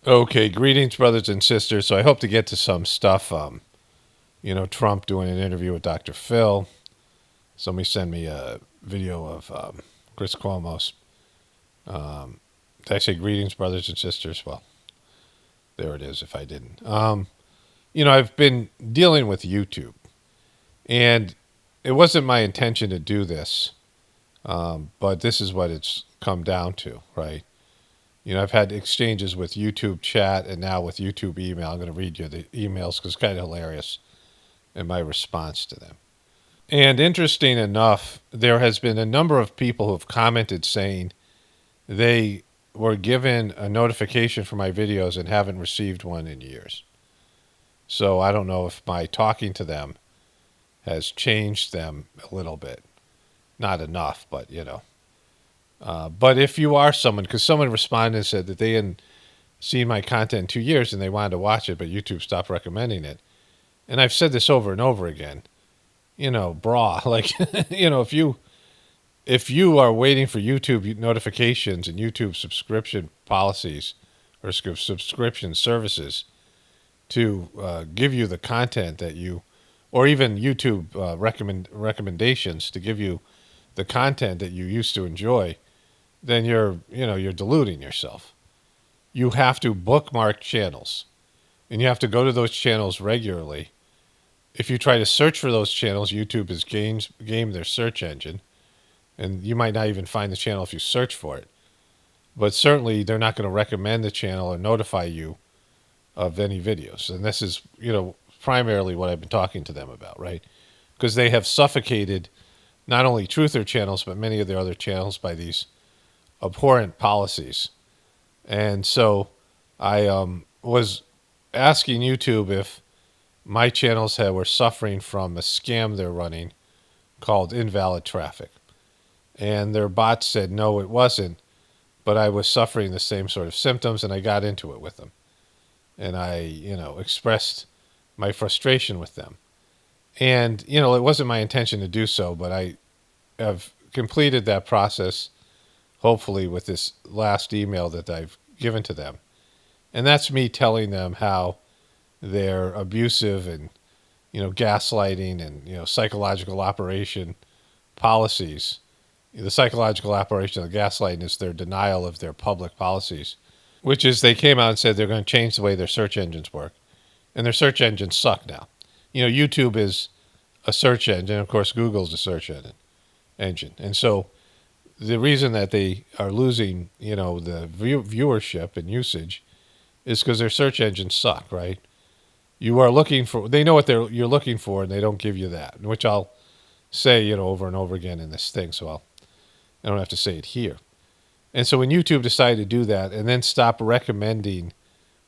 Okay, greetings, brothers and sisters. So I hope to get to some stuff. Trump doing an interview with Dr. Phil. Somebody sent me a video of Chris Cuomo's. Did I say greetings, brothers and sisters? Well, there it is. If I didn't, I've been dealing with YouTube, and it wasn't my intention to do this, but this is what it's come down to, right? I've had exchanges with YouTube chat and now with YouTube email. I'm going to read you the emails because it's kind of hilarious in my response to them. And interesting enough, there has been a number of people who have commented saying they were given a notification for my videos and haven't received one in years. So I don't know if my talking to them has changed them a little bit. Not enough, but But if you are someone, because someone responded and said that they hadn't seen my content in 2 years and they wanted to watch it, but YouTube stopped recommending it. And I've said this over and over again, like, if you are waiting for YouTube notifications and YouTube subscription policies or subscription services to give you the content that you, or even YouTube recommendations to give you the content that you used to enjoy, then you're deluding yourself. You have to bookmark channels, and you have to go to those channels regularly. If you try to search for those channels, YouTube has gamed their search engine, and you might not even find the channel if you search for it. But certainly, they're not going to recommend the channel or notify you of any videos. And this is, primarily what I've been talking to them about, right? Because they have suffocated not only Truther channels, but many of their other channels by these abhorrent policies. And so I was asking YouTube if my channels were suffering from a scam they're running called invalid traffic. And their bot said, no, it wasn't, but I was suffering the same sort of symptoms, and I got into it with them. And I, expressed my frustration with them. And, it wasn't my intention to do so, but I have completed that process, hopefully, with this last email that I've given to them. And that's me telling them how their abusive and, gaslighting and, psychological operation policies. The psychological operation of the gaslighting is their denial of their public policies, which is they came out and said they're going to change the way their search engines work. And their search engines suck now. YouTube is a search engine. Of course, Google's a search engine. And so the reason that they are losing, the viewership and usage is because their search engines suck, right? You are looking for, they know what you're looking for, and they don't give you that, which I'll say, over and over again in this thing. So I don't have to say it here. And so when YouTube decided to do that and then stop recommending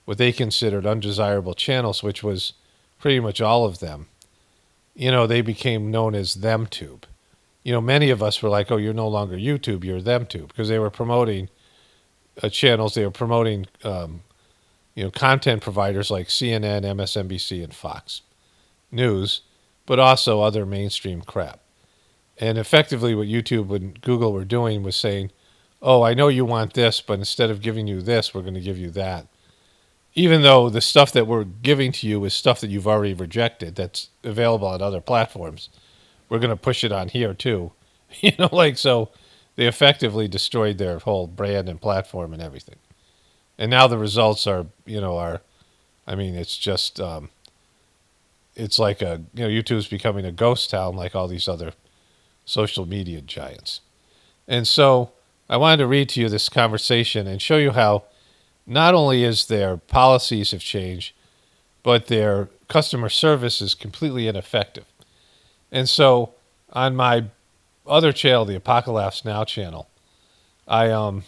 what they considered undesirable channels, which was pretty much all of them, they became known as Themtube. Many of us were like, oh, you're no longer YouTube, you're Themtube, because they were promoting channels, they were promoting, content providers like CNN, MSNBC, and Fox News, but also other mainstream crap. And effectively what YouTube and Google were doing was saying, oh, I know you want this, but instead of giving you this, we're going to give you that. Even though the stuff that we're giving to you is stuff that you've already rejected that's available on other platforms, we're going to push it on here too. So they effectively destroyed their whole brand and platform and everything. And now the results are, it's just, it's like YouTube's becoming a ghost town like all these other social media giants. And so I wanted to read to you this conversation and show you how not only is their policies have changed, but their customer service is completely ineffective. And so on my other channel, the Apocalypse Now channel, I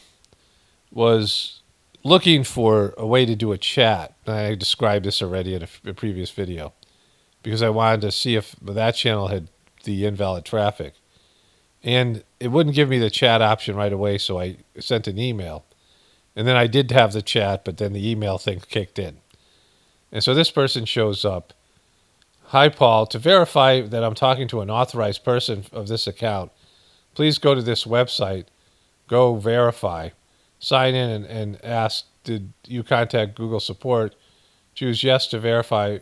was looking for a way to do a chat. I described this already in a previous video because I wanted to see if that channel had the invalid traffic. And it wouldn't give me the chat option right away, so I sent an email. And then I did have the chat, but then the email thing kicked in. And so this person shows up. Hi, Paul. To verify that I'm talking to an authorized person of this account, please go to this website, go verify, sign in and ask did you contact Google support? Choose yes to verify.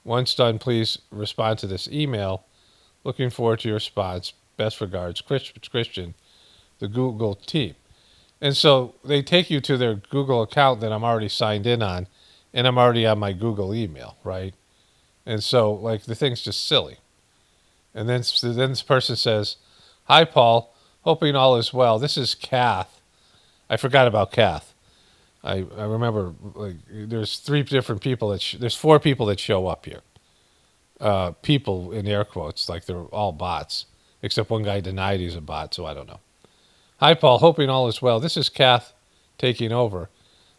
Once done, please respond to this email. Looking forward to your response. Best regards, Christian, the Google team. And so they take you to their Google account that I'm already signed in on, and I'm already on my Google email, right? And so, like, the thing's just silly. And then this person says, "Hi, Paul. Hoping all is well. This is Kath." I forgot about Kath. I remember, like, there's three different people there's four people that show up here. People in air quotes, like they're all bots, except one guy denied he's a bot, so I don't know. "Hi, Paul. Hoping all is well. This is Kath taking over.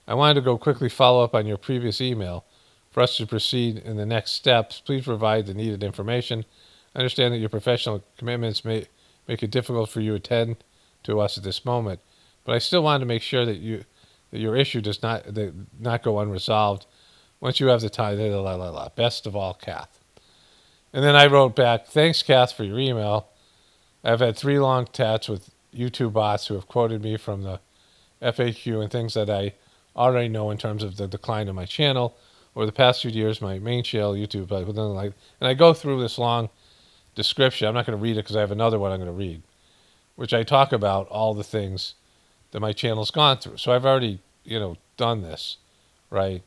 I wanted to go quickly follow up on your previous email. For us to proceed in the next steps, please provide the needed information. I understand that your professional commitments may make it difficult for you to attend to us at this moment, but I still wanted to make sure that your issue does not go unresolved. Once you have the time, best of all, Kath." And then I wrote back, "Thanks, Kath, for your email. I've had 3 long chats with YouTube bots who have quoted me from the FAQ and things that I already know in terms of the decline of my channel. Over the past few years, my main channel, YouTube, and I go through this long description. I'm not going to read it because I have another one I'm going to read, which I talk about all the things that my channel's gone through. So I've already, done this, right?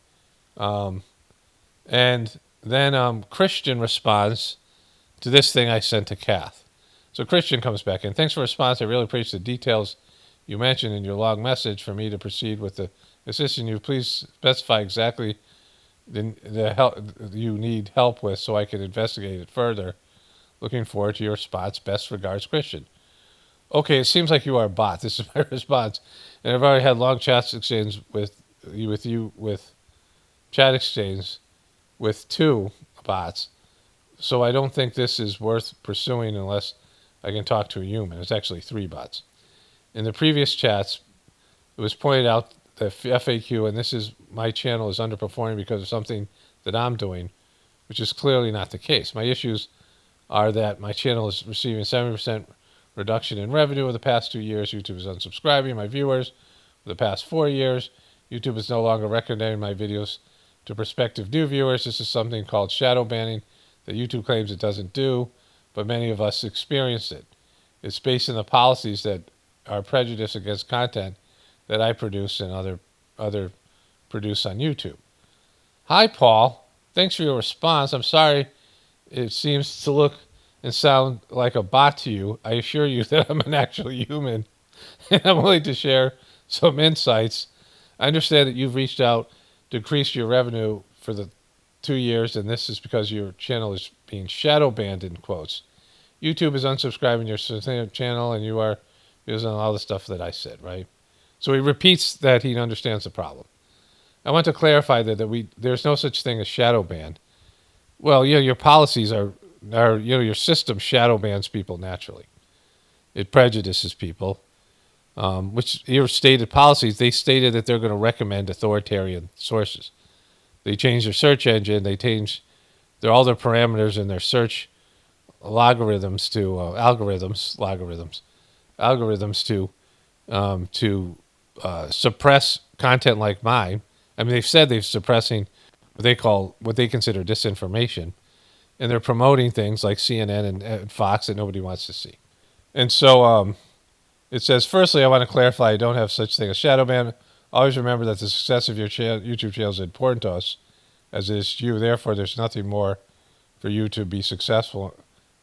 And then Christian responds to this thing I sent to Kath. So Christian comes back in. "Thanks for the response. I really appreciate the details you mentioned in your long message. For me to proceed with the assisting you, please specify exactly the help you need help with so I can investigate it further. Looking forward to your response. Best regards, Christian." Okay, it seems like you are a bot. This is my response. "And I've already had long chat exchange with chat exchange with 2 bots. So I don't think this is worth pursuing unless I can talk to a human." It's actually 3 bots. "In the previous chats, it was pointed out that FAQ, and this is my channel is underperforming because of something that I'm doing, which is clearly not the case. My issues are that my channel is receiving 70% reduction in revenue over the past 2 years. YouTube is unsubscribing my viewers for the past 4 years. YouTube is no longer recommending my videos to prospective new viewers. This is something called shadow banning that YouTube claims it doesn't do, but many of us experience it. It's based on the policies that are prejudiced against content that I produce and other produce on YouTube. Hi, Paul. Thanks for your response. I'm sorry it seems to look and sound like a bot to you. I assure you that I'm an actual human, and I'm willing to share some insights. I understand that you've reached out to increase your revenue for the 2 years, and this is because your channel is being shadow banned, in quotes. YouTube is unsubscribing your channel, and you are using all the stuff that I said, right?" So he repeats that he understands the problem. "I want to clarify that there's no such thing as shadow ban. Well, your policies are your system shadow bans people naturally. It prejudices people, which your stated policies, they stated that they're going to recommend authoritarian sources. They change their search engine. They change all their parameters in their search algorithms to suppress content like mine. I mean, they've said they're suppressing what they consider disinformation, and they're promoting things like CNN and Fox that nobody wants to see. And so it says, firstly, I want to clarify I don't have such thing as shadow ban. Always remember that the success of your YouTube channel is important to us, as it is to you. Therefore, there's nothing more for you to be successful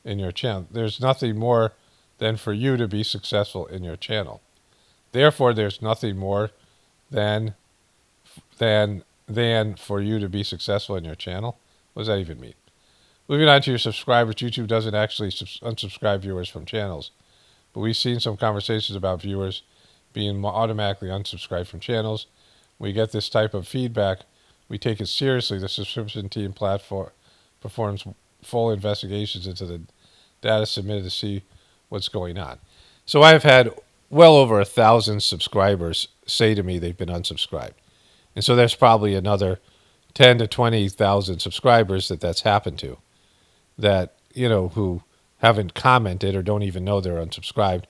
in your channel. There's nothing more than for you to be successful in your channel. Therefore, there's nothing more than for you to be successful in your channel. What does that even mean? Moving on to your subscribers, YouTube doesn't actually unsubscribe viewers from channels, but we've seen some conversations about viewers being automatically unsubscribed from channels. When we get this type of feedback, we take it seriously. The subscription team platform performs full investigations into the data submitted to see what's going on. So I've had well over 1,000 subscribers say to me they've been unsubscribed. And so there's probably another 10 to 20,000 subscribers that's happened to, that, who haven't commented or don't even know they're unsubscribed.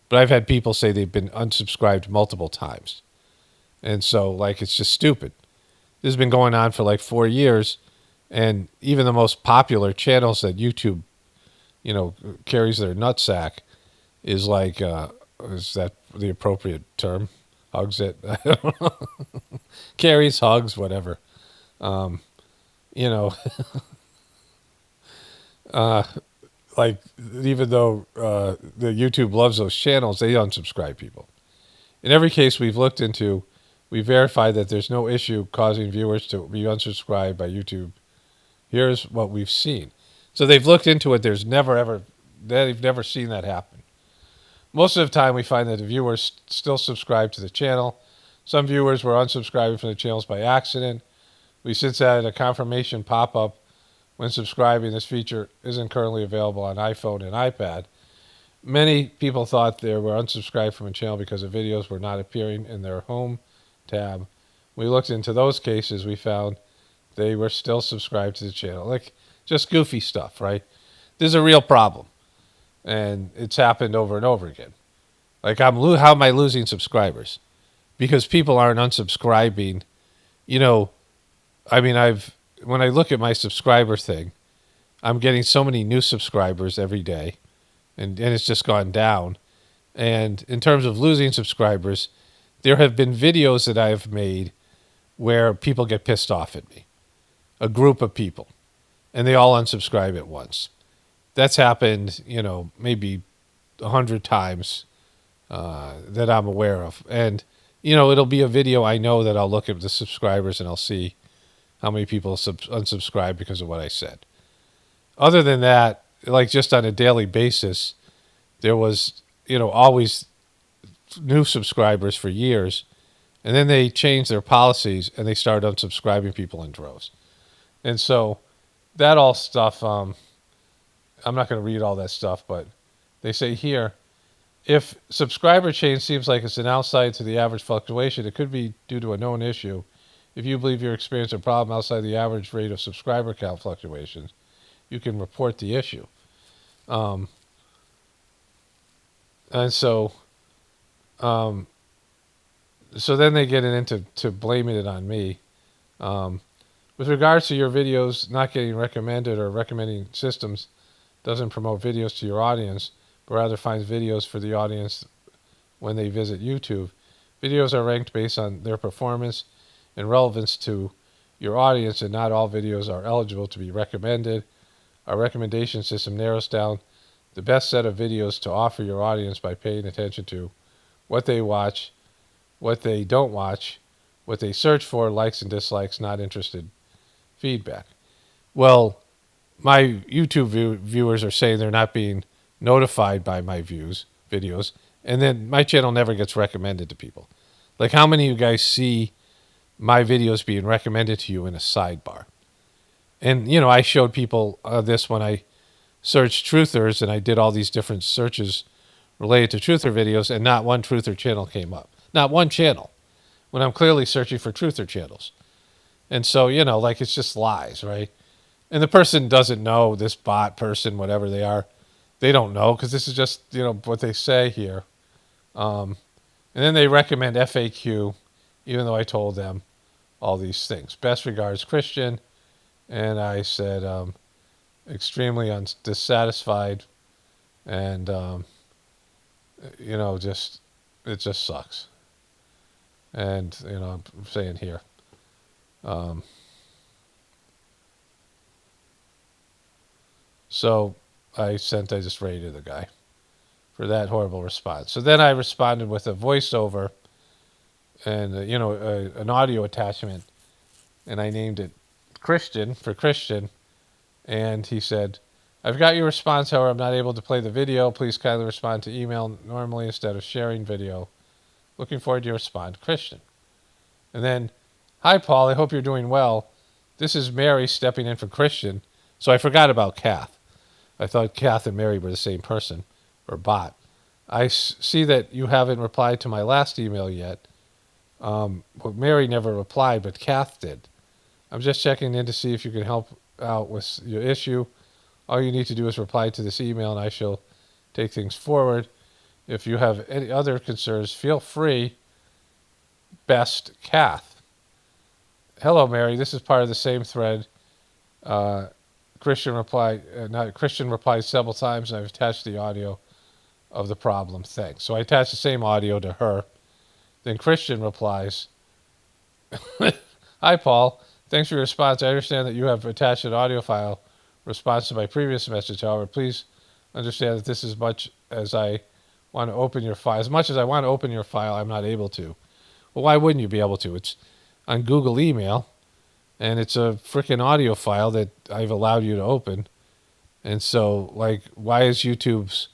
But I've had people say they've been unsubscribed multiple times. And so, like, it's just stupid. This has been going on for like 4 years. And even the most popular channels that YouTube, carries their nutsack is like, is that the appropriate term? Hugs it. I don't know. Carries, hugs, whatever. You know, like, even though the YouTube loves those channels, they unsubscribe people. In every case we've looked into, we verified that there's no issue causing viewers to be unsubscribed by YouTube. Here's what we've seen. So they've looked into it. They've never seen that happen. Most of the time we find that the viewers still subscribe to the channel. Some viewers were unsubscribing from the channels by accident. We since added a confirmation pop-up when subscribing. This feature isn't currently available on iPhone and iPad. Many people thought they were unsubscribed from a channel because the videos were not appearing in their home tab. We looked into those cases. We found they were still subscribed to the channel. Like, just goofy stuff, right? This is a real problem. And it's happened over and over again. Like, how am I losing subscribers? Because people aren't unsubscribing. When I look at my subscriber thing, I'm getting so many new subscribers every day, and it's just gone down. And in terms of losing subscribers, there have been videos that I've made where people get pissed off at me, a group of people, and they all unsubscribe at once. That's happened, maybe 100 times that I'm aware of. And, it'll be a video I know that I'll look at the subscribers and I'll see how many people unsubscribe because of what I said. Other than that, like, just on a daily basis, there was, always new subscribers for years. And then they changed their policies and they started unsubscribing people in droves. And so that all stuff, I'm not going to read all that stuff, but they say here, if subscriber change seems like it's an outside to the average fluctuation, it could be due to a known issue. If you believe you're experiencing a problem outside the average rate of subscriber count fluctuations, you can report the issue. And so then they get into blaming it on me. With regards to your videos not getting recommended, or recommending systems doesn't promote videos to your audience, but rather finds videos for the audience when they visit YouTube. Videos are ranked based on their performance and relevance to your audience, and not all videos are eligible to be recommended. Our recommendation system narrows down the best set of videos to offer your audience by paying attention to what they watch, what they don't watch, what they search for, likes and dislikes, not interested feedback. Well, my YouTube viewers are saying they're not being notified by my videos, and then my channel never gets recommended to people. Like, how many of you guys see my videos being recommended to you in a sidebar? And, I showed people this when I searched truthers, and I did all these different searches related to truther videos, and not one truther channel came up. Not one channel, when I'm clearly searching for truther channels. And so, like, it's just lies, right? And the person doesn't know, this bot person, whatever they are. They don't know, because this is just, what they say here. And then they recommend FAQ, even though I told them all these things. Best regards, Christian. And I said, extremely dissatisfied. And, it just sucks. And, I'm saying here. So I just rated the guy for that horrible response. So then I responded with a voiceover and, an audio attachment, and I named it Christian for Christian. And he said, I've got your response, however, I'm not able to play the video. Please kindly respond to email normally instead of sharing video. Looking forward to your response, Christian. And then, hi, Paul, I hope you're doing well. This is Mary stepping in for Christian. So I forgot about Kath. I thought Kath and Mary were the same person, or bot. I see that you haven't replied to my last email yet. Well, Mary never replied, but Kath did. I'm just checking in to see if you can help out with your issue. All you need to do is reply to this email, and I shall take things forward. If you have any other concerns, feel free Best Kath. Hello, Mary. This is part of the same thread. Christian replied several times, and I've attached the audio of the problem. Thanks. So I attached the same audio to her. Then Christian replies, Hi, Paul. Thanks for your response. I understand that you have attached an audio file response to my previous message. However, please understand that this is much as I want to open your file. As much as I want to open your file, I'm not able to. Well, why wouldn't you be able to? It's on Google email, and it's a freaking audio file that I've allowed you to open. And so, like, why is YouTube's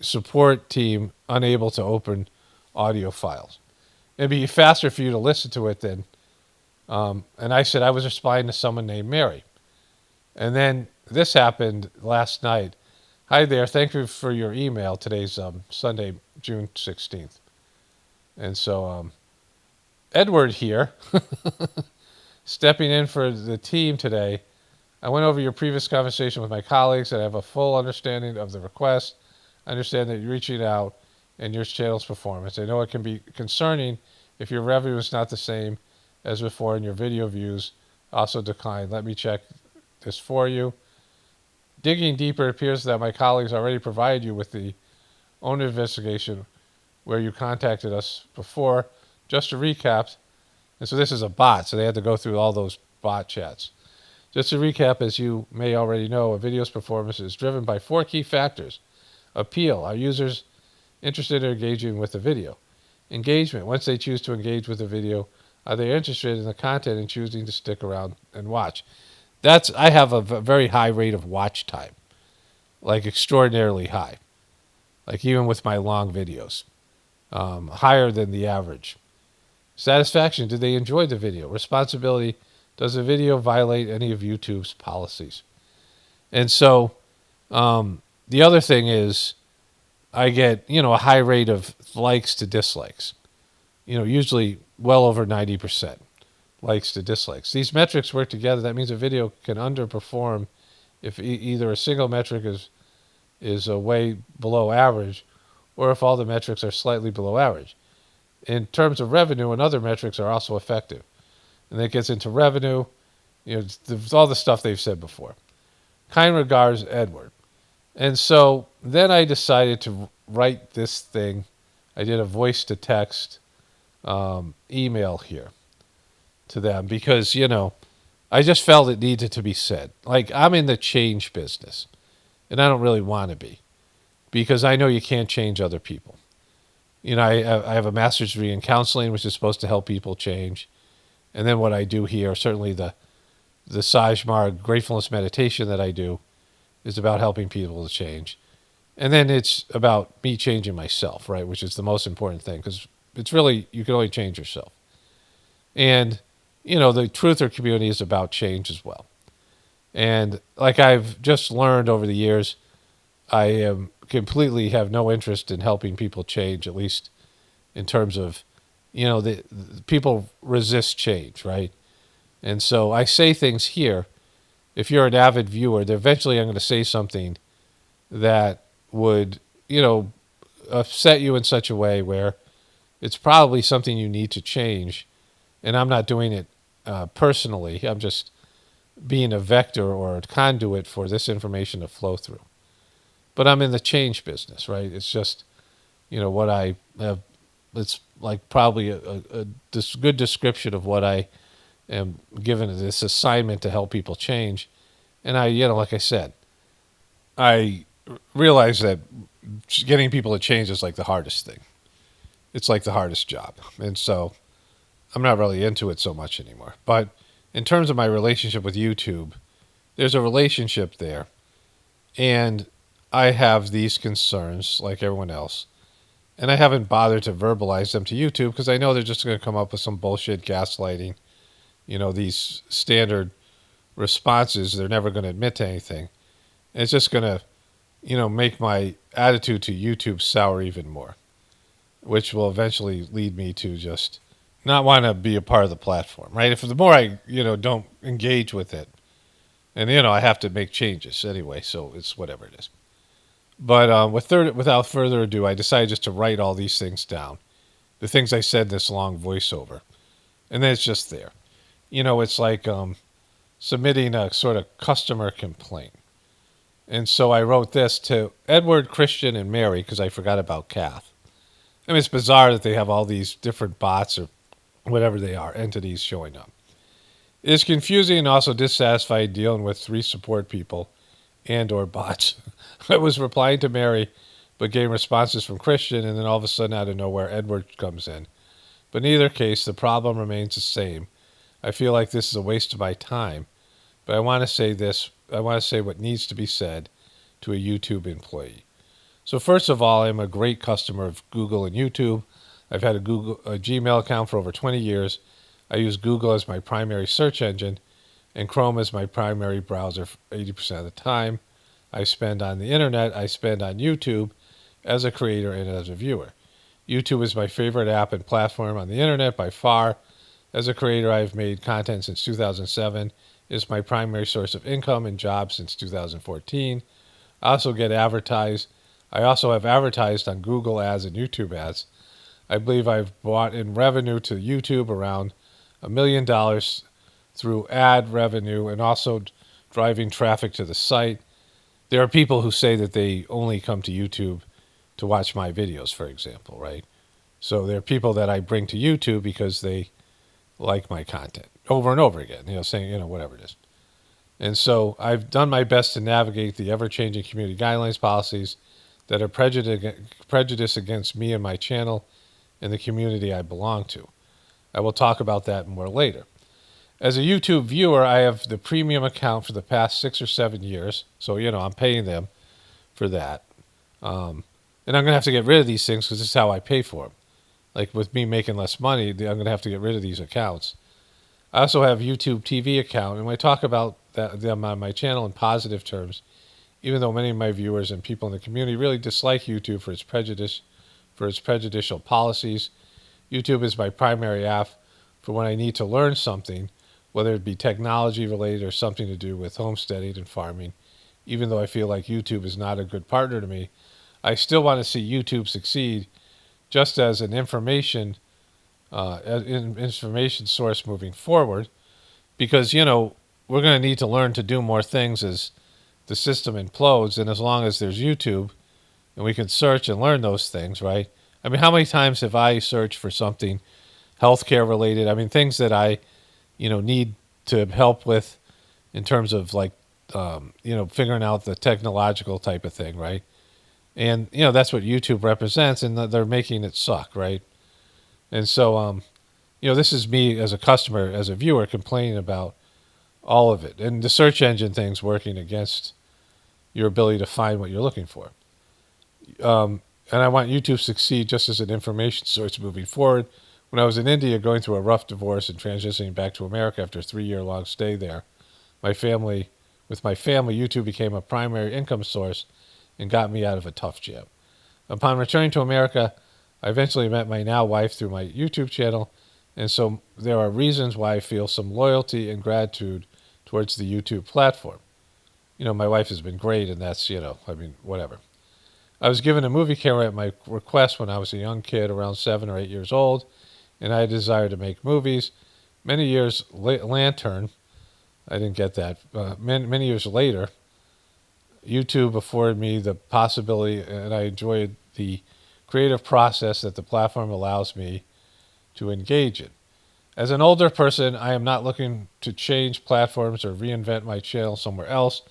support team unable to open audio files? It'd be faster for you to listen to it then. And I said I was responding to someone named Mary. And then this happened last night. Hi there. Thank you for your email. Today's Sunday, June 16th. And so Edward here, stepping in for the team today. I went over your previous conversation with my colleagues and I have a full understanding of the request. I understand that you're reaching out and your channel's performance. I know it can be concerning if your revenue is not the same as before and your video views also decline. Let me check this for you. Digging deeper, it appears that my colleagues already provided you with the owner investigation where you contacted us before. Just to recap, and so this is a bot, so they had to go through all those bot chats. Just to recap, as you may already know, a video's performance is driven by 4 key factors. Appeal, are users interested in engaging with the video? Engagement, once they choose to engage with the video, are they interested in the content and choosing to stick around and watch? I have a very high rate of watch time, like extraordinarily high, like even with my long videos, higher than the average. Satisfaction, did they enjoy the video? Responsibility, does the video violate any of YouTube's policies? And so the other thing is I get, a high rate of likes to dislikes, usually well over 90% likes to dislikes. These metrics work together. That means a video can underperform if either a single metric is way below average or if all the metrics are slightly below average. In terms of revenue, and other metrics are also effective. And that gets into revenue, all the stuff they've said before. Kind regards, Edward. And so then I decided to write this thing. I did a voice-to-text email here to them because, I just felt it needed to be said. Like, I'm in the change business, and I don't really want to be because I know you can't change other people. I have a master's degree in counseling, which is supposed to help people change. And then what I do here, certainly the Sajmar gratefulness meditation that I do is about helping people to change. And then it's about me changing myself, right, which is the most important thing because it's really, you can only change yourself. And, the truther community is about change as well. And like I've just learned over the years, I completely have no interest in helping people change, at least in terms of, the people resist change, right? And so I say things here. If you're an avid viewer, then eventually I'm going to say something that would, upset you in such a way where it's probably something you need to change. And I'm not doing it personally. I'm just being a vector or a conduit for this information to flow through. But I'm in the change business, right? It's just, what I have. It's like probably a good description of what I am given this assignment to help people change. And I, like I said, I realize that getting people to change is like the hardest thing. It's like the hardest job. And so I'm not really into it so much anymore. But in terms of my relationship with YouTube, there's a relationship there. And I have these concerns like everyone else. And I haven't bothered to verbalize them to YouTube because I know they're just going to come up with some bullshit gaslighting. These standard responses, they're never going to admit to anything. And it's just going to, make my attitude to YouTube sour even more, which will eventually lead me to just not want to be a part of the platform, right? If the more I, don't engage with it, and, I have to make changes anyway, so it's whatever it is. But without further ado, I decided just to write all these things down the things I said in this long voiceover. And then it's just there. It's like submitting a sort of customer complaint. And so I wrote this to Edward, Christian, and Mary because I forgot about Kath. I mean, it's bizarre that they have all these different bots or whatever they are, entities showing up. It is confusing and also dissatisfying dealing with 3 support people and or bots. I was replying to Mary, but getting responses from Christian, and then all of a sudden out of nowhere, Edward comes in. But in either case, the problem remains the same. I feel like this is a waste of my time, but I want to say this. I want to say what needs to be said to a YouTube employee. So first of all, I'm a great customer of Google and YouTube. I've had a Gmail account for over 20 years. I use Google as my primary search engine and Chrome as my primary browser for 80% of the time I spend on the internet. I spend on YouTube as a creator and as a viewer. YouTube is my favorite app and platform on the internet by far. As a creator, I've made content since 2007. It's my primary source of income and job since 2014. I also get advertised. I also have advertised on Google ads and YouTube ads. I believe I've brought in revenue to YouTube around $1 million through ad revenue and also driving traffic to the site. There are people who say that they only come to YouTube to watch my videos, for example, right? So there are people that I bring to YouTube because they like my content over and over again, saying, whatever it is. And so I've done my best to navigate the ever-changing community guidelines policies that are prejudice against me and my channel and the community I belong to. I will talk about that more later. As a YouTube viewer, I have the premium account for the past 6 or 7 years. So, I'm paying them for that. And I'm going to have to get rid of these things because this is how I pay for them. Like with me making less money, I'm going to have to get rid of these accounts. I also have YouTube TV account, and when I talk about them on my channel in positive terms, even though many of my viewers and people in the community really dislike YouTube for its prejudicial policies, YouTube is my primary app for when I need to learn something, whether it be technology related or something to do with homesteading and farming. Even though I feel like YouTube is not a good partner to me, I still want to see YouTube succeed just as an information source moving forward, because, we're going to need to learn to do more things as the system implodes, and as long as there's YouTube and we can search and learn those things, right? I mean, how many times have I searched for something healthcare related? I mean, things that I, need to help with in terms of like, figuring out the technological type of thing, right? And, that's what YouTube represents, and they're making it suck, right? And so, this is me as a customer, as a viewer, complaining about all of it. And the search engine thing's working against your ability to find what you're looking for. And I want YouTube to succeed just as an information source moving forward. When I was in India going through a rough divorce and transitioning back to America after a 3-year-long stay there, with my family, YouTube became a primary income source and got me out of a tough jam. Upon returning to America, I eventually met my now wife through my YouTube channel, and so there are reasons why I feel some loyalty and gratitude towards the YouTube platform. My wife has been great, and that's, whatever. I was given a movie camera at my request when I was a young kid, around 7 or 8 years old, and I had a desire to make movies. Many years later, I didn't get that. Many years later, YouTube afforded me the possibility, and I enjoyed the creative process that the platform allows me to engage in. As an older person, I am not looking to change platforms or reinvent my channel somewhere else,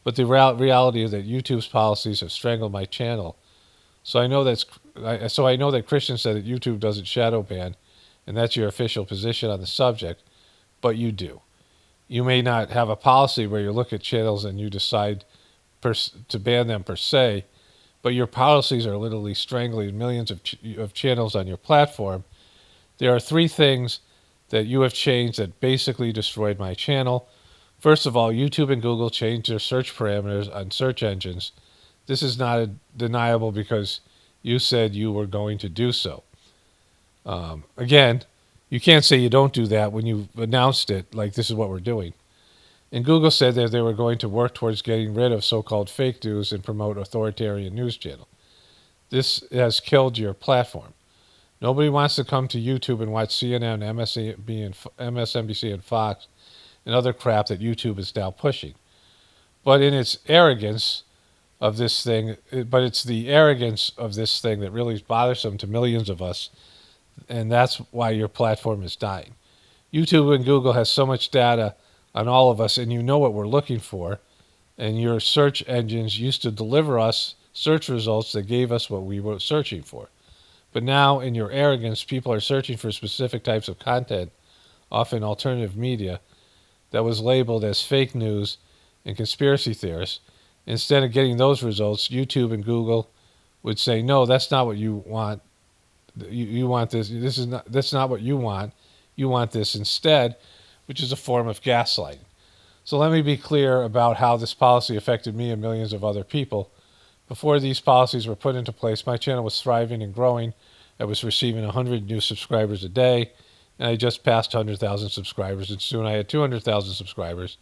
but the reality is that YouTube's policies have strangled my channel. So I know that Christian said that YouTube doesn't shadow ban, and that's your official position on the subject, but you do. You may not have a policy where you look at channels and you decide to ban them per se, but your policies are literally strangling millions of channels on your platform. There are 3 things that you have changed that basically destroyed my channel. First of all, YouTube and Google changed their search parameters on search engines. This is not deniable because you said you were going to do so. Again, you can't say you don't do that when you announced it, like this is what we're doing. And Google said that they were going to work towards getting rid of so-called fake news and promote authoritarian news channel. This has killed your platform. Nobody wants to come to YouTube and watch CNN, MSNBC, and Fox and other crap that YouTube is now pushing. But in its arrogance of this thing, but it's the arrogance of this thing that really is bothersome to millions of us, and that's why your platform is dying. YouTube and Google has so much data on all of us, and you know what we're looking for, and your search engines used to deliver us search results that gave us what we were searching for. But now, in your arrogance, people are searching for specific types of content, often alternative media, that was labeled as fake news and conspiracy theorists. Instead of getting those results, YouTube and Google would say, "No, that's not what you want. You want this. That's not what you want. You want this instead," which is a form of gaslighting. So let me be clear about how this policy affected me and millions of other people. Before these policies were put into place, my channel was thriving and growing. I was receiving 100 new subscribers a day, and I just passed 100,000 subscribers, and soon I had 200,000 subscribers.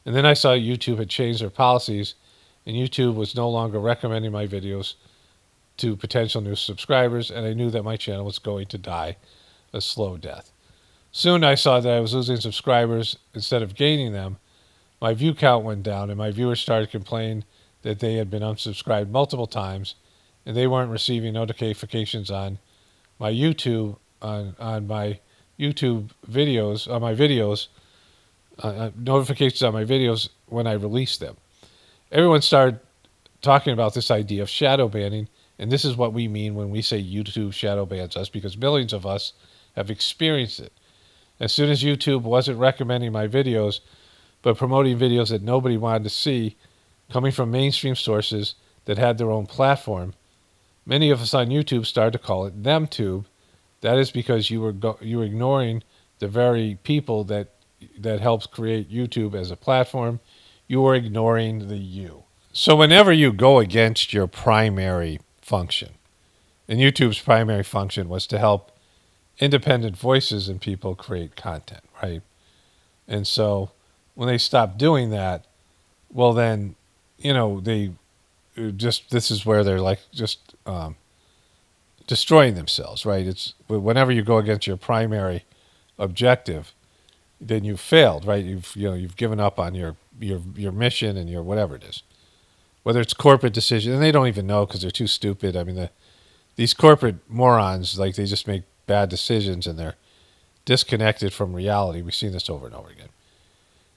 And then I saw YouTube had changed their policies, and YouTube was no longer recommending my videos to potential new subscribers, and I knew that my channel was going to die a slow death. Soon I saw that I was losing subscribers instead of gaining them. My view count went down, and my viewers started complaining that they had been unsubscribed multiple times, and they weren't receiving notifications on my YouTube on my YouTube videos notifications on my videos when I released them. Everyone started talking about this idea of shadow banning, and this is what we mean when we say YouTube shadow bans us, because millions of us have experienced it. As soon as YouTube wasn't recommending my videos, but promoting videos that nobody wanted to see, coming from mainstream sources that had their own platform, many of us on YouTube started to call it Themtube. That is because you were ignoring the very people that helps create YouTube as a platform. You were ignoring the you. So whenever you go against your primary function, and YouTube's primary function was to help independent voices and people create content, right? And so when they stop doing that, well then, they just, this is where they're like just destroying themselves, right? It's whenever you go against your primary objective, then you've failed, right? You've given up on your mission and your whatever it is, whether it's corporate decision, and they don't even know because they're too stupid. I mean, these corporate morons, like, they just make bad decisions and they're disconnected from reality. We've seen this over and over again.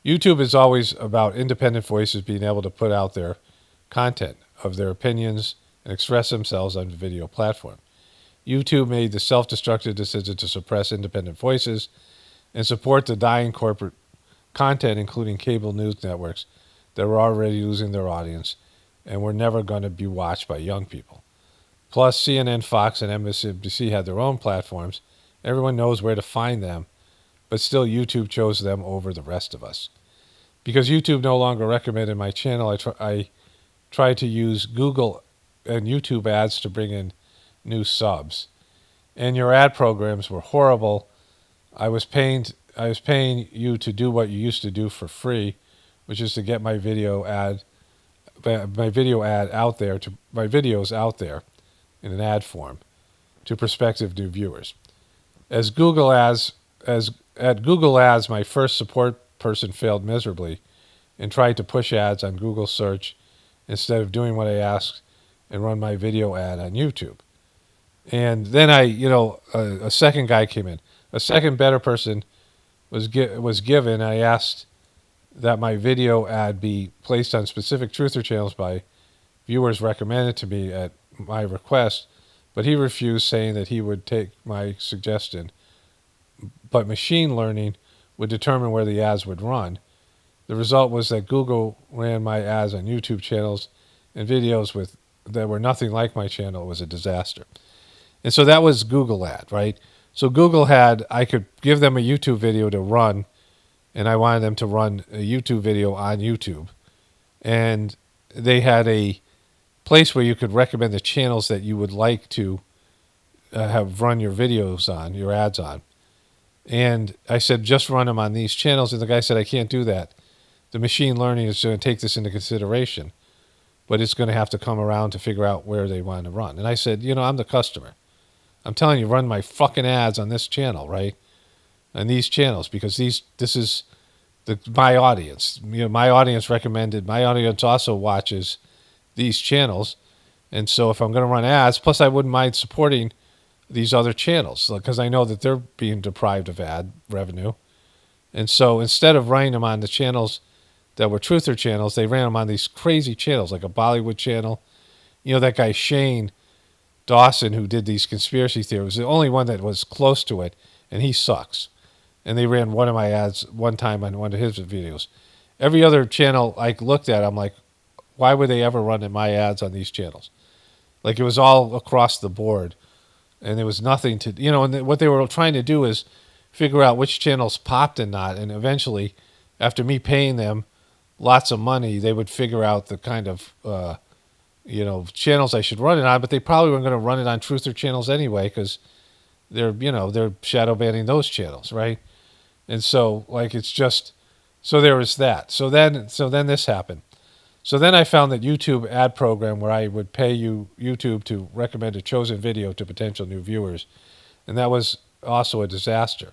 YouTube is always about independent voices being able to put out their content of their opinions and express themselves on the video platform. YouTube made the self-destructive decision to suppress independent voices and support the dying corporate content, including cable news networks that were already losing their audience and were never going to be watched by young people. Plus, CNN, Fox, and MSNBC had their own platforms. Everyone knows where to find them, but still YouTube chose them over the rest of us. Because YouTube no longer recommended my channel, I tried to use Google and YouTube ads to bring in new subs. And your ad programs were horrible. I was paying you to do what you used to do for free, which is to get my video ad out there, to my videos out there in an ad form to prospective new viewers. At Google Ads, my first support person failed miserably and tried to push ads on Google search instead of doing what I asked and run my video ad on YouTube. And then a second guy came in. A second better person was given. I asked that my video ad be placed on specific truther channels by viewers recommended to me at my request, but he refused, saying that he would take my suggestion, but machine learning would determine where the ads would run. The result was that Google ran my ads on YouTube channels and videos that were nothing like my channel. It was a disaster. And so that was Google ad, right? So Google I could give them a YouTube video to run, and I wanted them to run a YouTube video on YouTube. And they had a place where you could recommend the channels that you would like to have run your videos on, your ads on. And I said, just run them on these channels. And the guy said, I can't do that. The machine learning is going to take this into consideration, but it's going to have to come around to figure out where they want to run. And I said, I'm the customer. I'm telling you, run my fucking ads on this channel, right? On these channels, because this is my audience. My audience recommended. My audience also watches these channels, and so if I'm going to run ads, plus I wouldn't mind supporting these other channels because I know that they're being deprived of ad revenue. And so instead of running them on the channels that were truther channels, they ran them on these crazy channels like a Bollywood channel. That guy Shane Dawson who did these conspiracy theories was the only one that was close to it, and he sucks. And they ran one of my ads one time on one of his videos. Every other channel I looked at, I'm like, why would they ever run my ads on these channels? Like, it was all across the board, and there was nothing to, and what they were trying to do is figure out which channels popped and not, and eventually, after me paying them lots of money, they would figure out the kind of, channels I should run it on, but they probably weren't going to run it on truther channels anyway, because they're shadow banning those channels, right? And so, it's just, so there was that. So then this happened. So then I found that YouTube ad program where I would pay YouTube to recommend a chosen video to potential new viewers. And that was also a disaster.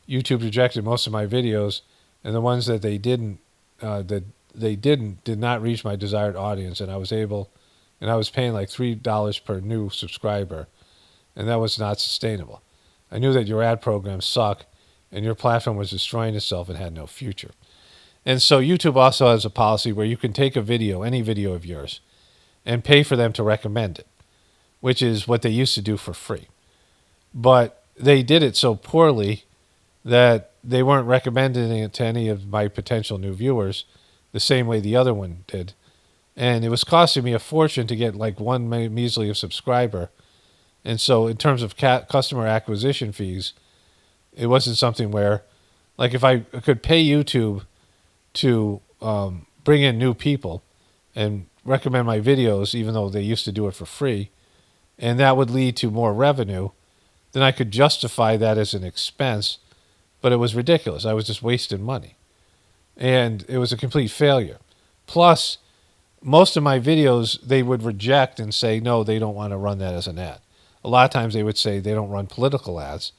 YouTube rejected most of my videos, and the ones that they did not reach my desired audience. And I was paying like $3 per new subscriber, and that was not sustainable. I knew that your ad programs suck, and your platform was destroying itself and had no future. And so YouTube also has a policy where you can take a video, any video of yours, and pay for them to recommend it, which is what they used to do for free. But they did it so poorly that they weren't recommending it to any of my potential new viewers the same way the other one did. And it was costing me a fortune to get like one measly subscriber. And so in terms of customer acquisition fees, it wasn't something where, like, if I could pay YouTube to bring in new people and recommend my videos, even though they used to do it for free, and that would lead to more revenue, then I could justify that as an expense, but it was ridiculous. I was just wasting money. And it was a complete failure. Plus, most of my videos, they would reject and say, no, they don't want to run that as an ad. A lot of times they would say they don't run political ads.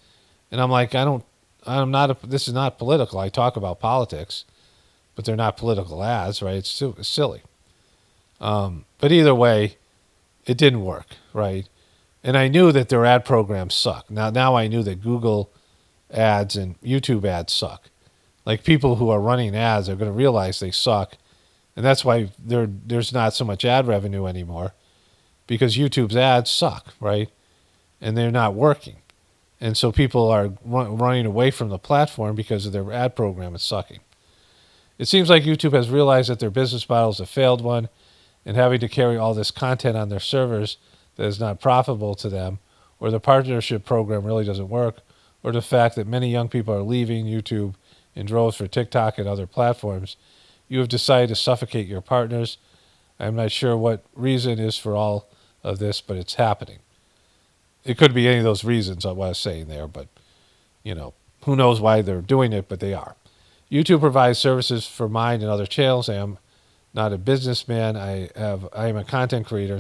And I'm like, this is not political. I talk about politics, but they're not political ads, right? It's silly. But either way, it didn't work, right? And I knew that their ad programs suck. Now I knew that Google ads and YouTube ads suck. Like, people who are running ads are going to realize they suck. And that's why there's not so much ad revenue anymore, because YouTube's ads suck, right? And they're not working. And so people are running away from the platform because of their ad program is sucking. It seems like YouTube has realized that their business model is a failed one, and having to carry all this content on their servers that is not profitable to them, or the partnership program really doesn't work, or the fact that many young people are leaving YouTube in droves for TikTok and other platforms, you have decided to suffocate your partners. I'm not sure what reason is for all of this, but it's happening. It could be any of those reasons I was saying there, but, who knows why they're doing it, but they are. YouTube provides services for mine and other channels. I am not a businessman. I am a content creator,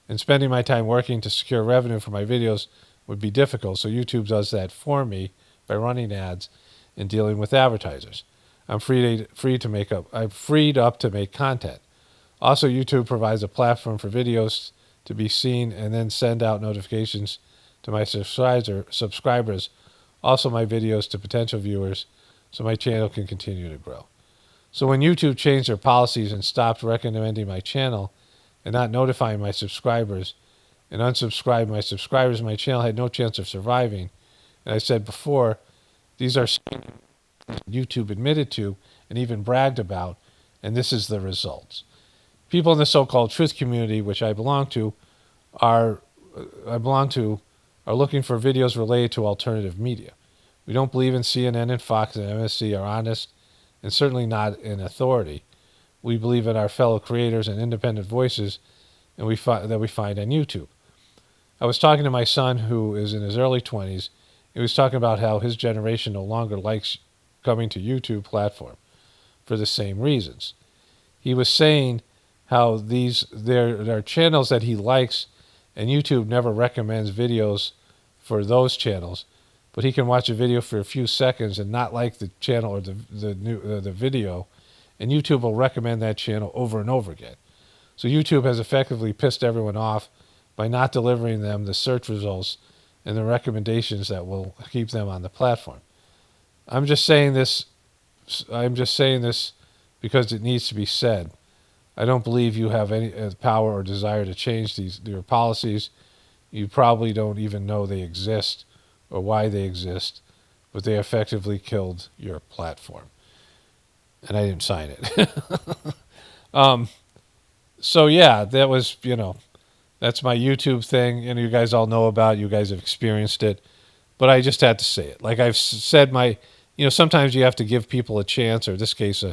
and spending my time working to secure revenue for my videos would be difficult. So YouTube does that for me by running ads and dealing with advertisers. I'm freed up to make content. Also, YouTube provides a platform for videos to be seen and then send out notifications to my subscribers, also my videos to potential viewers, so my channel can continue to grow. So when YouTube changed their policies and stopped recommending my channel and not notifying my subscribers and unsubscribed my subscribers, my channel had no chance of surviving. And I said before, these are YouTube admitted to and even bragged about, and this is the results. People in the so-called truth community, which I belong to, are looking for videos related to alternative media. We don't believe in CNN and Fox and MSC are honest, and certainly not in authority. We believe in our fellow creators and independent voices, and that we find on YouTube. I was talking to my son, who is in his early 20s. He was talking about how his generation no longer likes coming to YouTube platform for the same reasons. He was saying how there are channels that he likes, and YouTube never recommends videos for those channels, but he can watch a video for a few seconds and not like the channel or the video, and YouTube will recommend that channel over and over again. So YouTube has effectively pissed everyone off by not delivering them the search results and the recommendations that will keep them on the platform. I'm just saying this because it needs to be said. I don't believe you have any power or desire to change your policies. You probably don't even know they exist or why they exist, but they effectively killed your platform. And I didn't sign it. So yeah, that was, that's my YouTube thing. And you guys all know about it. You guys have experienced it. But I just had to say it. Like I've said, sometimes you have to give people a chance, or in this case,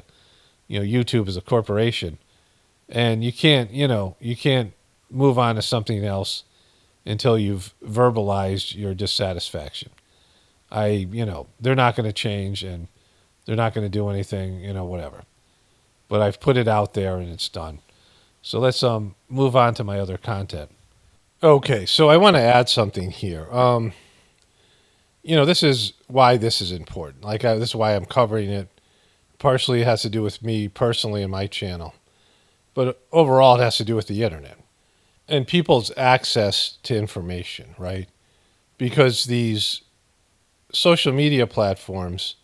YouTube is a corporation. And you can't move on to something else until you've verbalized your dissatisfaction. They're not going to change, and they're not going to do anything, whatever. But I've put it out there and it's done. So let's move on to my other content. Okay, so I want to add something here. This is why this is important. This is why I'm covering it. Partially it has to do with me personally and my channel. But overall it has to do with the internet and people's access to information, right? Because these social media platforms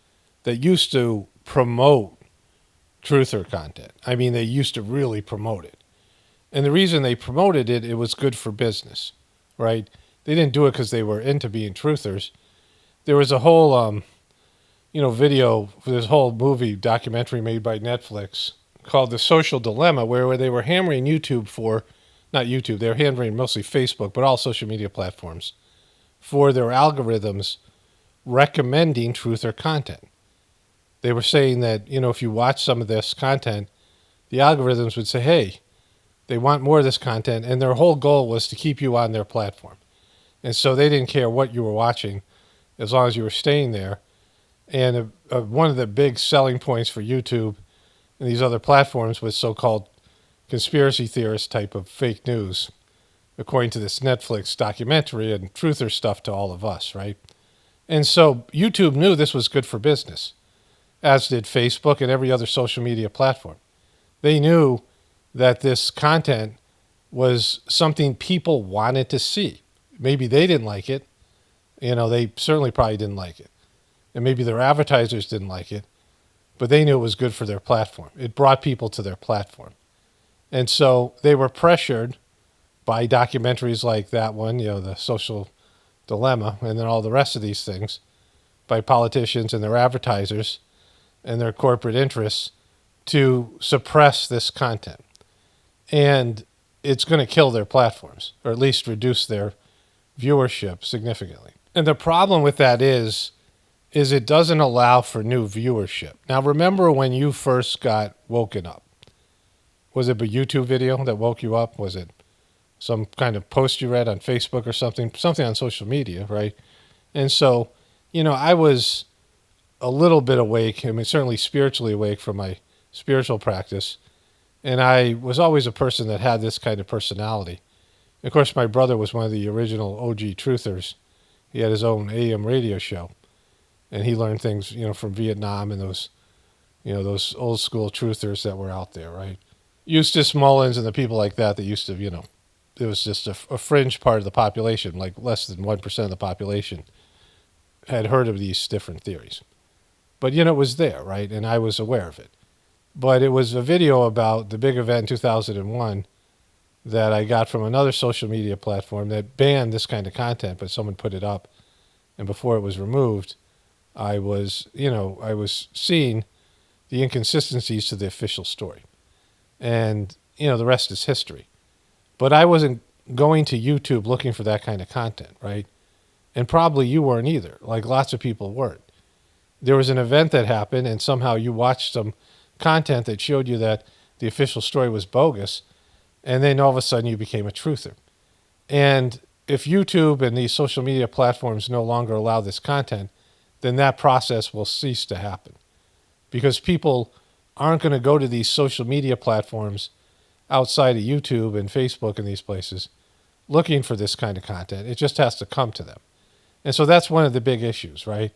that used to promote truther content, they used to really promote it. And the reason they promoted it, it was good for business, right? They didn't do it because they were into being truthers. There was a whole, video for this whole movie documentary made by Netflix called The Social Dilemma, where they were hammering they were hammering mostly Facebook, but all social media platforms for their algorithms recommending truther content. They were saying that, if you watch some of this content, the algorithms would say, hey, they want more of this content, and their whole goal was to keep you on their platform. And so they didn't care what you were watching as long as you were staying there. And one of the big selling points for YouTube and these other platforms was so-called conspiracy theorist type of fake news, according to this Netflix documentary, and truther stuff to all of us, right? And so YouTube knew this was good for business, as did Facebook and every other social media platform. They knew that this content was something people wanted to see. Maybe they didn't like it. They certainly probably didn't like it. And maybe their advertisers didn't like it, but they knew it was good for their platform. It brought people to their platform. And so they were pressured by documentaries like that one, The Social Dilemma, and then all the rest of these things, by politicians and their advertisers and their corporate interests to suppress this content. And it's going to kill their platforms, or at least reduce their viewership significantly. And the problem with that is it doesn't allow for new viewership. Now, remember when you first got woken up? Was it a YouTube video that woke you up? Was it some kind of post you read on Facebook or something on social media, right? And so, I was a little bit awake, certainly spiritually awake from my spiritual practice. And I was always a person that had this kind of personality. Of course, my brother was one of the original OG truthers. He had his own AM radio show. And he learned things, from Vietnam and those old school truthers that were out there, right? Eustace Mullins and the people like that used to, it was just a fringe part of the population, like less than 1% of the population had heard of these different theories. But, it was there, right? And I was aware of it. But it was a video about the big event in 2001 that I got from another social media platform that banned this kind of content, but someone put it up. And before it was removed, I was seeing the inconsistencies to the official story. And, the rest is history. But I wasn't going to YouTube looking for that kind of content, right? And probably you weren't either. Like lots of people weren't. There was an event that happened, and somehow you watched some content that showed you that the official story was bogus, and then all of a sudden you became a truther. And if YouTube and these social media platforms no longer allow this content, then that process will cease to happen. Because people aren't going to go to these social media platforms outside of YouTube and Facebook and these places looking for this kind of content. It just has to come to them. And so that's one of the big issues, right?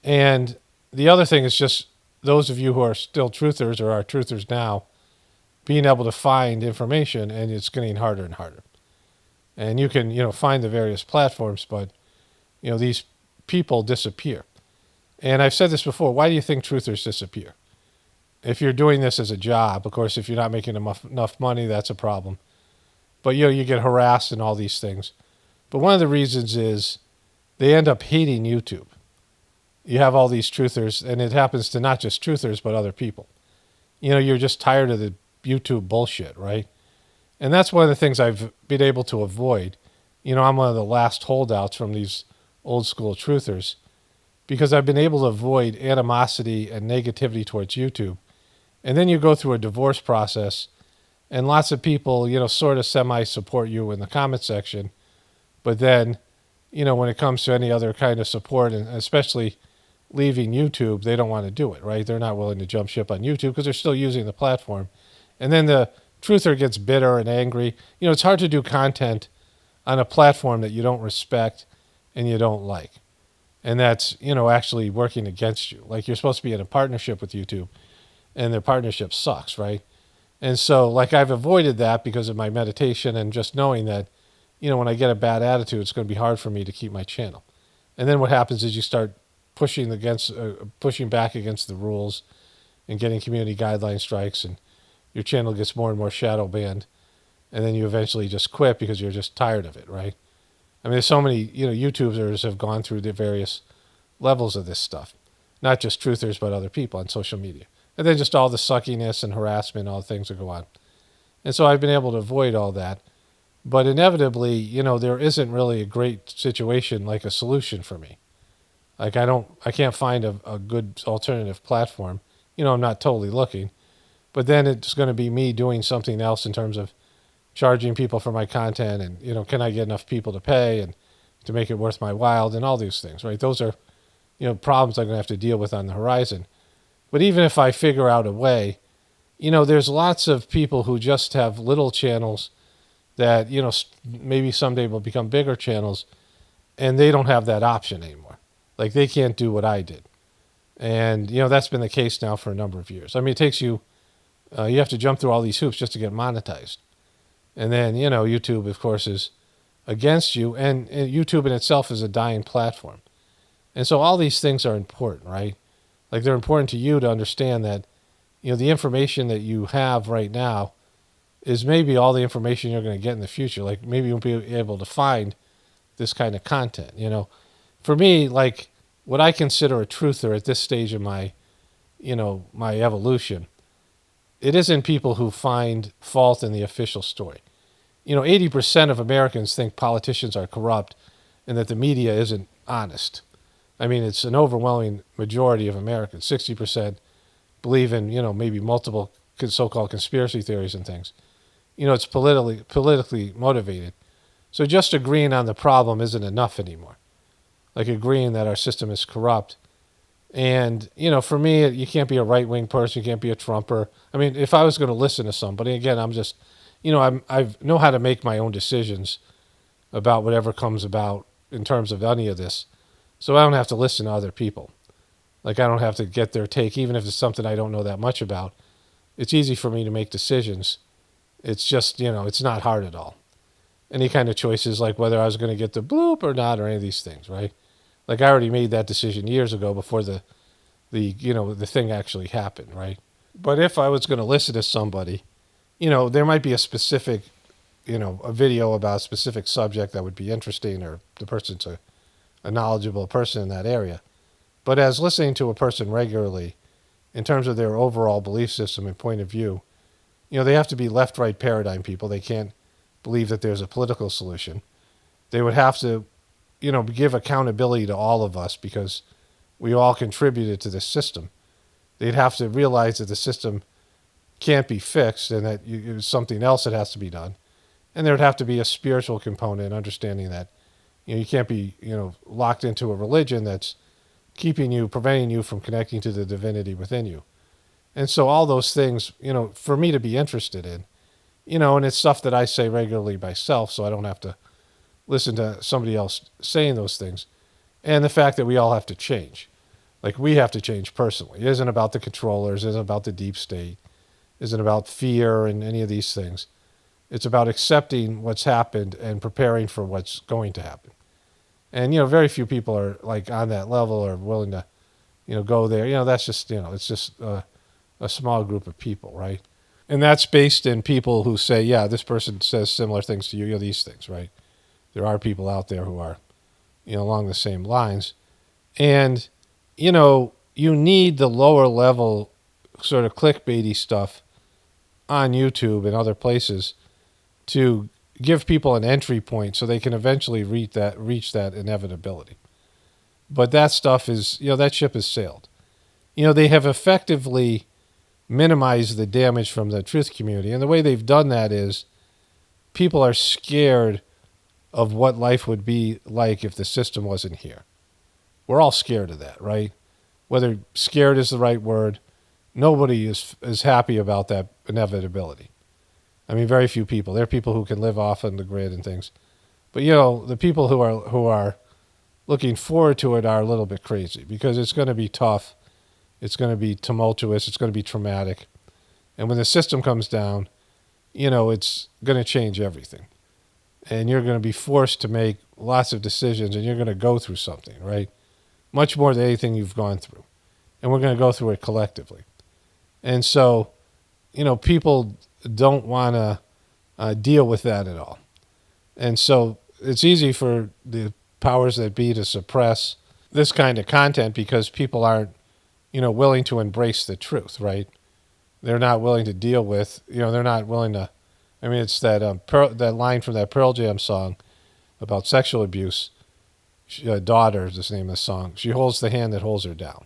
And the other thing is just those of you who are still truthers or are truthers now, being able to find information, and it's getting harder and harder. And you can, find the various platforms, but, these people disappear. And I've said this before, why do you think truthers disappear? If you're doing this as a job, of course, if you're not making enough money, that's a problem. But, you get harassed and all these things. But one of the reasons is they end up hating YouTube. You have all these truthers, and it happens to not just truthers, but other people. You're just tired of the YouTube bullshit, right? And that's one of the things I've been able to avoid. I'm one of the last holdouts from these old school truthers because I've been able to avoid animosity and negativity towards YouTube. And then you go through a divorce process, and lots of people, sort of semi-support you in the comment section. But then, when it comes to any other kind of support, and especially leaving YouTube, they don't want to do it, right? They're not willing to jump ship on YouTube because they're still using the platform. And then the truther gets bitter and angry. It's hard to do content on a platform that you don't respect and you don't like. And that's, actually working against you. Like, you're supposed to be in a partnership with YouTube, and their partnership sucks, right? And so, I've avoided that because of my meditation and just knowing that, when I get a bad attitude, it's going to be hard for me to keep my channel. And then what happens is you start pushing back against the rules and getting community guideline strikes, and your channel gets more and more shadow banned. And then you eventually just quit because you're just tired of it, right? I mean, there's so many, YouTubers have gone through the various levels of this stuff. Not just truthers, but other people on social media. And then just all the suckiness and harassment, all the things that go on. And so I've been able to avoid all that. But inevitably, there isn't really a great situation like a solution for me. I can't find a good alternative platform. I'm not totally looking. But then it's going to be me doing something else in terms of charging people for my content, and, can I get enough people to pay and to make it worth my while, and all these things, right? Those are, problems I'm going to have to deal with on the horizon. But even if I figure out a way, there's lots of people who just have little channels that, maybe someday will become bigger channels, and they don't have that option anymore. Like, they can't do what I did. And, that's been the case now for a number of years. I mean, it takes you have to jump through all these hoops just to get monetized. And then, YouTube, of course, is against you. And YouTube in itself is a dying platform. And so all these things are important, right? Like, they're important to you to understand that, the information that you have right now is maybe all the information you're going to get in the future. Like, maybe you'll be able to find this kind of content, For me, like, what I consider a truther at this stage of my, my evolution, it isn't people who find fault in the official story. 80% of Americans think politicians are corrupt and that the media isn't honest. I mean, it's an overwhelming majority of Americans. 60% believe in, maybe multiple so-called conspiracy theories and things. It's politically motivated. So just agreeing on the problem isn't enough anymore. Like, agreeing that our system is corrupt. And, for me, you can't be a right-wing person. You can't be a Trumper. I mean, if I was going to listen to somebody, again, I'm just, I know how to make my own decisions about whatever comes about in terms of any of this. So I don't have to listen to other people. Like, I don't have to get their take, even if it's something I don't know that much about. It's easy for me to make decisions. It's just, it's not hard at all. Any kind of choices, like whether I was going to get the bloop or not, or any of these things, right? Like, I already made that decision years ago before the thing actually happened, right? But if I was going to listen to somebody, there might be a specific, a video about a specific subject that would be interesting, or the person's a knowledgeable person in that area. But as listening to a person regularly, in terms of their overall belief system and point of view, they have to be left-right paradigm people. They can't believe that there's a political solution. They would have to give accountability to all of us because we all contributed to this system. They'd have to realize that the system can't be fixed and that it's something else that has to be done. And there would have to be a spiritual component, understanding that you can't be locked into a religion that's preventing you from connecting to the divinity within you. And so all those things, for me to be interested in, And it's stuff that I say regularly myself, so I don't have to listen to somebody else saying those things. And the fact that we all have to change. Like, we have to change personally. It isn't about the controllers, it isn't about the deep state, it isn't about fear and any of these things. It's about accepting what's happened and preparing for what's going to happen. And, very few people are like on that level or willing to, go there. That's just, it's just a small group of people, right? And that's based in people who say, yeah, this person says similar things to you, these things, right? There are people out there who are, along the same lines. And, you need the lower level sort of clickbaity stuff on YouTube and other places to give people an entry point so they can eventually reach that inevitability. But that stuff is, that ship has sailed. They have effectively minimized the damage from the truth community. And the way they've done that is people are scared of what life would be like if the system wasn't here. We're all scared of that, right? Whether scared is the right word, nobody is happy about that inevitability. I mean, very few people. There are people who can live off on the grid and things. But, the people who are looking forward to it are a little bit crazy because it's going to be tough. It's going to be tumultuous. It's going to be traumatic. And when the system comes down, it's going to change everything. And you're going to be forced to make lots of decisions, and you're going to go through something, right? Much more than anything you've gone through. And we're going to go through it collectively. And so, people don't want to deal with that at all. And so it's easy for the powers that be to suppress this kind of content because people aren't, willing to embrace the truth, right? They're not willing to deal with, they're not willing to, I mean, it's that that line from that Pearl Jam song about sexual abuse. Daughter is the name of the song. She holds the hand that holds her down.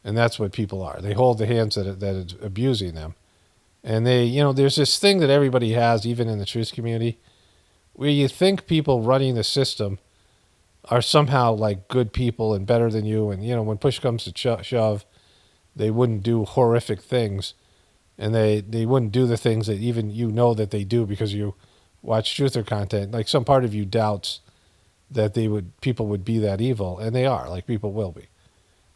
And that's what people are. They hold the hands that is abusing them. And they, there's this thing that everybody has, even in the truth community, where you think people running the system are somehow like good people and better than you. And, when push comes to shove, they wouldn't do horrific things. And they wouldn't do the things that even that they do because you watch truther content. Like, some part of you doubts that people would be that evil. And they are. Like, people will be.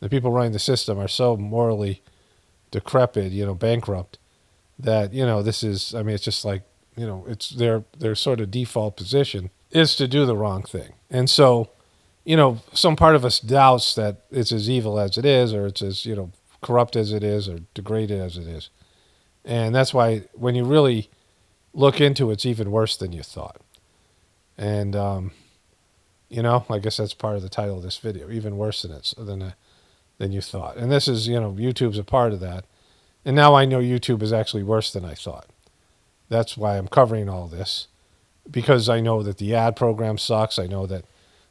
The people running the system are so morally decrepit, bankrupt, that, this is, I mean, it's just like, it's their sort of default position is to do the wrong thing. And so, some part of us doubts that it's as evil as it is, or it's as, corrupt as it is, or degraded as it is. And that's why when you really look into it, it's even worse than you thought. And, I guess that's part of the title of this video, even worse than you thought. And this is, YouTube's a part of that. And now I know YouTube is actually worse than I thought. That's why I'm covering all this, because I know that the ad program sucks. I know that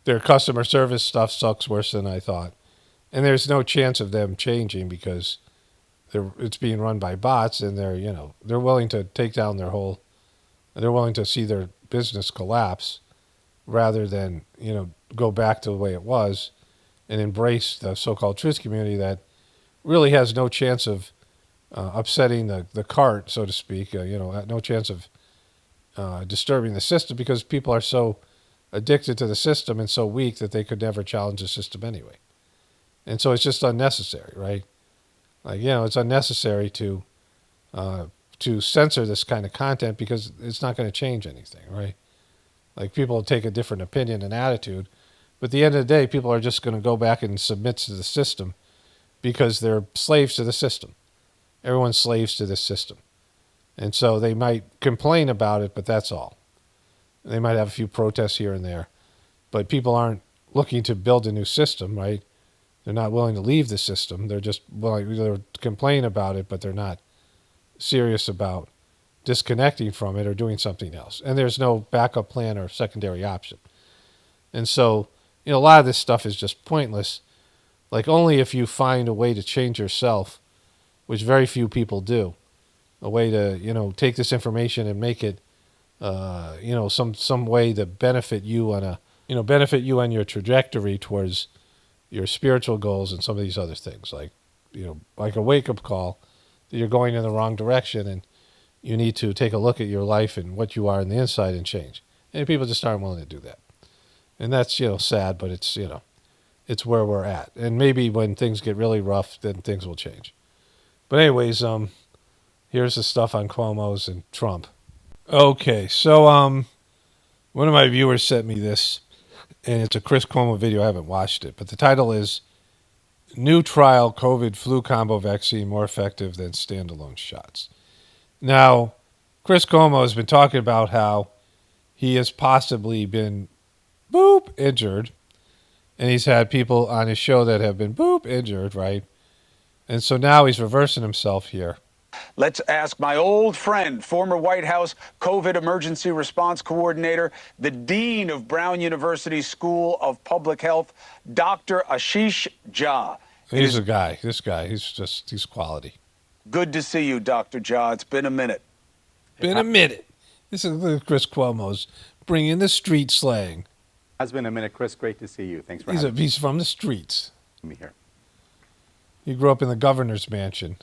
their customer service stuff sucks worse than I thought. And there's no chance of them changing because it's being run by bots, and they're willing to take down they're willing to see their business collapse rather than, go back to the way it was and embrace the so-called truth community that really has no chance of upsetting the cart, so to speak, no chance of disturbing the system because people are so addicted to the system and so weak that they could never challenge the system anyway. And so it's just unnecessary, right? Like, it's unnecessary to censor this kind of content because it's not going to change anything, right? Like, people take a different opinion and attitude, but at the end of the day, people are just going to go back and submit to the system because they're slaves to the system. Everyone's slaves to this system. And so they might complain about it, but that's all. They might have a few protests here and there, but people aren't looking to build a new system, right? They're not willing to leave the system. They're just willing to complain about it, but they're not serious about disconnecting from it or doing something else. And there's no backup plan or secondary option. And so, a lot of this stuff is just pointless. Like, only if you find a way to change yourself, which very few people do, a way to, take this information and make it, some way to benefit you on your trajectory towards your spiritual goals and some of these other things, like a wake-up call that you're going in the wrong direction and you need to take a look at your life and what you are on the inside and change. And people just aren't willing to do that. And that's, sad, but it's, it's where we're at. And maybe when things get really rough, then things will change. But anyways, here's the stuff on Cuomos and Trump. Okay, so one of my viewers sent me this, and it's a Chris Cuomo video. I haven't watched it, but the title is New Trial COVID Flu Combo Vaccine More Effective Than Standalone Shots. Now, Chris Cuomo has been talking about how he has possibly been injured, and he's had people on his show that have been injured, right? And so now he's reversing himself here. Let's ask my old friend, former White House COVID Emergency Response Coordinator, the Dean of Brown University School of Public Health, Dr. Ashish Jha. He's a guy. This guy, he's quality. Good to see you, Dr. Jha. It's been a minute. Been a minute. This is Chris Cuomo's bringing the street slang. Has been a minute, Chris. Great to see you. Thanks for having me. He's from the streets. Here. He grew up in the governor's mansion.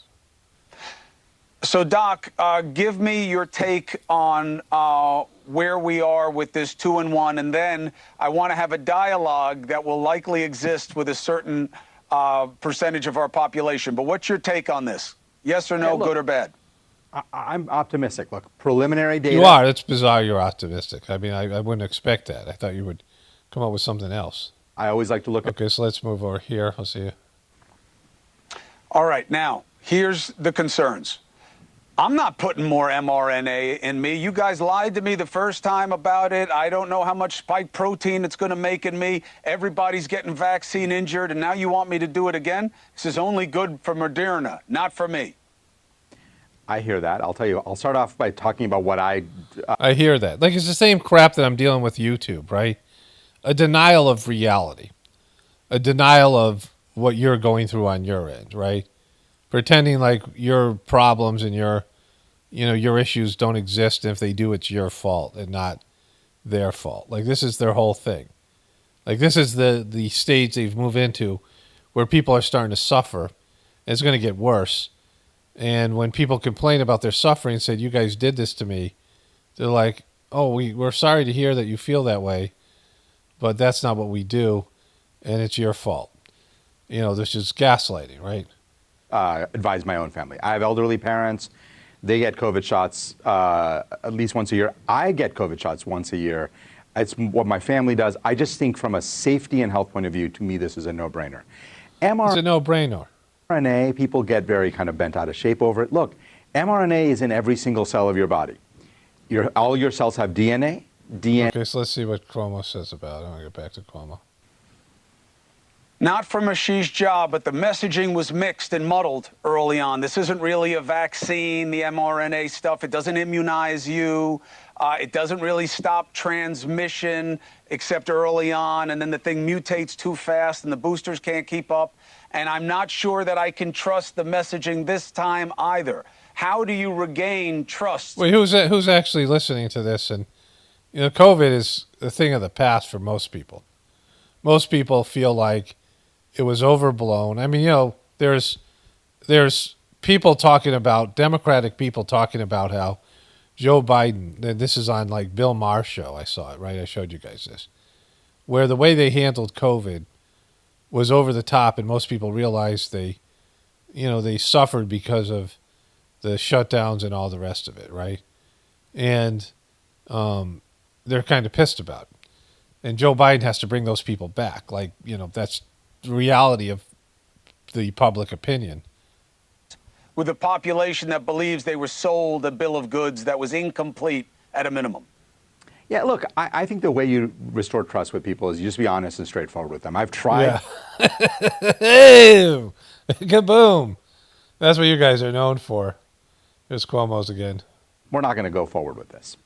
So, Doc, give me your take on where we are with this 2-in-1, and then I want to have a dialogue that will likely exist with a certain percentage of our population. But what's your take on this? Yes or no, look, good or bad? I'm optimistic. Look, preliminary data. You are. It's bizarre you're optimistic. I mean, I wouldn't expect that. I thought you would come up with something else. I always like to look at. Okay, so let's move over here. I'll see you. All right, now, here's the concerns. I'm not putting more mRNA in me. You guys lied to me the first time about it. I don't know how much spike protein it's going to make in me. Everybody's getting vaccine injured, and now you want me to do it again? This is only good for Moderna, not for me. I hear that. I'll tell you. I'll start off by talking about what I hear that. Like, it's the same crap that I'm dealing with YouTube, right? A denial of reality. A denial of what you're going through on your end, right? Pretending like your problems and your issues don't exist, and if they do, it's your fault and not their fault. Like, this is their whole thing. Like, this is the stage they've moved into where people are starting to suffer, and it's going to get worse. And when people complain about their suffering and said, you guys did this to me, they're like, oh, we're sorry to hear that you feel that way, but that's not what we do, and it's your fault. This is gaslighting, right? advise my own family. I have elderly parents. They get COVID shots at least once a year. I get COVID shots once a year. It's what my family does. I just think from a safety and health point of view, to me, this is a no-brainer. It's a no-brainer. mRNA, people get very kind of bent out of shape over it. Look, mRNA is in every single cell of your body. All your cells have DNA. Okay, so let's see what Cuomo says about it. I'm going to get back to Cuomo. Not from Ashish Jha, but the messaging was mixed and muddled early on. This isn't really a vaccine, the mRNA stuff. It doesn't immunize you. It doesn't really stop transmission, except early on, and then the thing mutates too fast and the boosters can't keep up. And I'm not sure that I can trust the messaging this time either. How do you regain trust? Wait, who's actually listening to this? And COVID is a thing of the past for most people. Most people feel like it was overblown. I mean, there's people talking about, Democratic people talking about how Joe Biden, and this is on like Bill Maher's show, I saw it, right? I showed you guys this, where the way they handled COVID was over the top, and most people realized they suffered because of the shutdowns and all the rest of it, right? And they're kind of pissed about it. And Joe Biden has to bring those people back. Like, that's the reality of the public opinion. With a population that believes they were sold a bill of goods that was incomplete at a minimum. Yeah, look, I think the way you restore trust with people is you just be honest and straightforward with them. I've tried. Yeah. Hey, kaboom. That's what you guys are known for. Here's Cuomo's again. We're not going to go forward with this.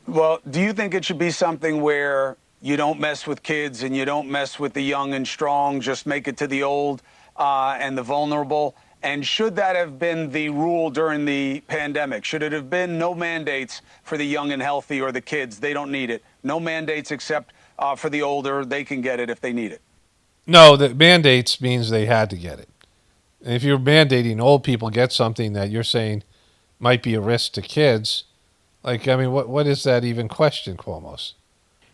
Well, do you think it should be something where you don't mess with kids and you don't mess with the young and strong, just make it to the old and the vulnerable? And should that have been the rule during the pandemic? Should it have been no mandates for the young and healthy or the kids? They don't need it. No mandates except for the older. They can get it if they need it. No, the mandates means they had to get it. And if you're mandating old people get something that you're saying might be a risk to kids, like, I mean, what is that even question, Cuomos?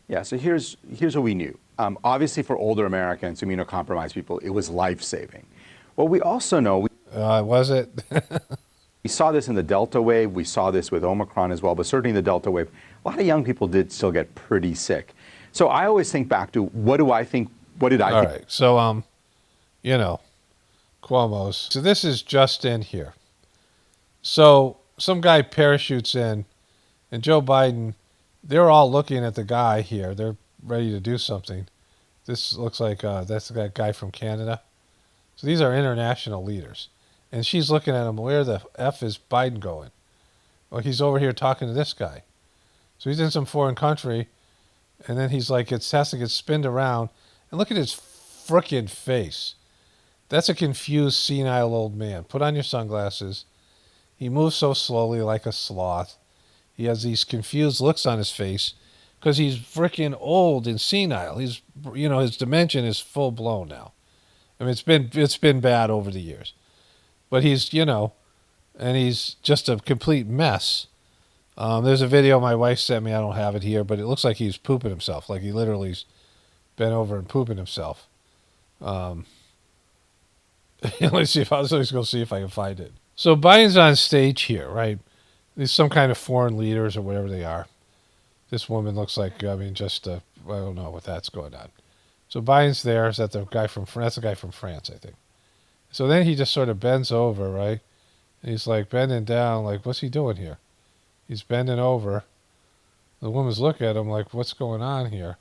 Yeah, so here's what we knew. Obviously, for older Americans, immunocompromised people, it was life-saving. What we also know, Was it? we saw this in the Delta wave, we saw this with Omicron as well, but certainly in the Delta wave, a lot of young people did still get pretty sick. So I always think back to, what did I think? All right, so, you know, Cuomos. So this is just in here. So some guy parachutes in, and Joe Biden, they're all looking at the guy here. They're ready to do something. This looks like that's that guy from Canada. So these are international leaders. And she's looking at him, where the F is Biden going? Well, he's over here talking to this guy. So he's in some foreign country, and then he's like, it has to get spinned around. And look at his frickin' face. That's a confused, senile old man. Put on your sunglasses. He moves so slowly like a sloth. He has these confused looks on his face because he's frickin' old and senile. He's, his dementia is full blown now. I mean, it's been bad over the years. But he's, and he's just a complete mess. There's a video my wife sent me. I don't have it here, but it looks like he's pooping himself. Like he literally's bent over and pooping himself. Let's see I was going to see if I can find it. So Biden's on stage here, right? There's some kind of foreign leaders or whatever they are. This woman looks like, I don't know what that's going on. So Biden's there. Is that the guy from France? That's the guy from France, I think. So then he just sort of bends over, right? And he's like bending down, like, what's he doing here? He's bending over. The woman's looking at him like, what's going on here?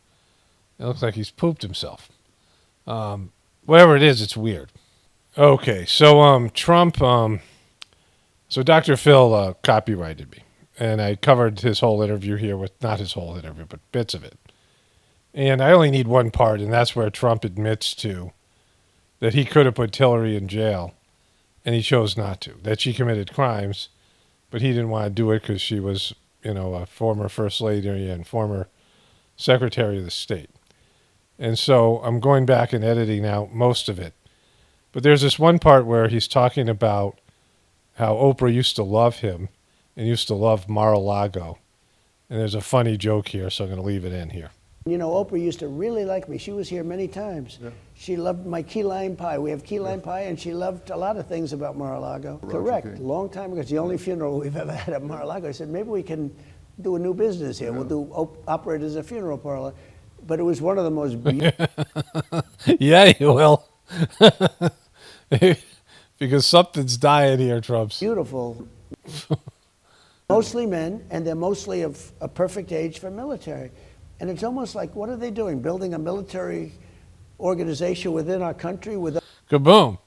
It looks like he's pooped himself. Whatever it is, it's weird. Okay, so Trump, so Dr. Phil copyrighted me. And I covered his whole interview here with, not his whole interview, but bits of it. And I only need one part, and that's where Trump admits to that he could have put Hillary in jail, and he chose not to. That she committed crimes, but he didn't want to do it because she was, a former First Lady and former Secretary of the State. And so I'm going back and editing out most of it. But there's this one part where he's talking about how Oprah used to love him and used to love Mar-a-Lago. And there's a funny joke here, so I'm going to leave it in here. Oprah used to really like me. She was here many times. Yeah. She loved my key lime pie. We have key lime pie, and she loved a lot of things about Mar-a-Lago. Correct. A long time ago. It's the only funeral we've ever had at Mar-a-Lago. I said, maybe we can do a new business here. Yeah. We'll operate as a funeral parlor. But it was one of the most beautiful. Yeah, you will. Because something's dying here, Trump's. Beautiful. Mostly men, and they're mostly of a perfect age for military. And it's almost like, what are they doing? Building a military organization within our country with Kaboom.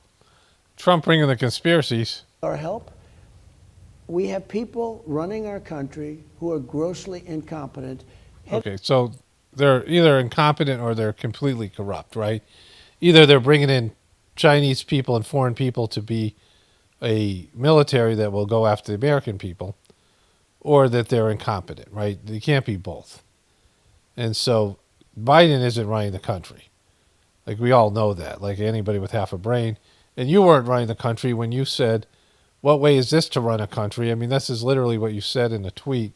Trump bringing the conspiracies. Our help. We have people running our country who are grossly incompetent. Okay, so they're either incompetent or they're completely corrupt, right? Either they're bringing in Chinese people and foreign people to be a military that will go after the American people, or that they're incompetent, right? They can't be both. And so Biden isn't running the country. Like, we all know that, like anybody with half a brain. And you weren't running the country when you said, what way is this to run a country? I mean, this is literally what you said in the tweet.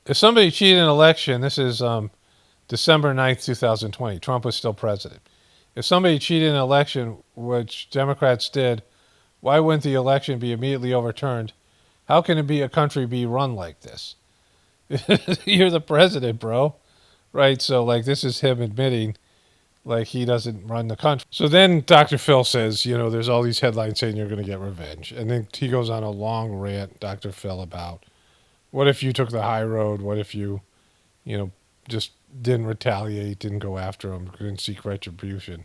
If somebody cheated an election, this is December 9th, 2020. Trump was still president. If somebody cheated an election, which Democrats did, why wouldn't the election be immediately overturned? How can a country be run like this? You're the president, bro. Right? So, like, this is him admitting, like, he doesn't run the country. So then Dr. Phil says, there's all these headlines saying you're going to get revenge. And then he goes on a long rant, Dr. Phil, about what if you took the high road? What if you, just didn't retaliate, didn't go after him, didn't seek retribution?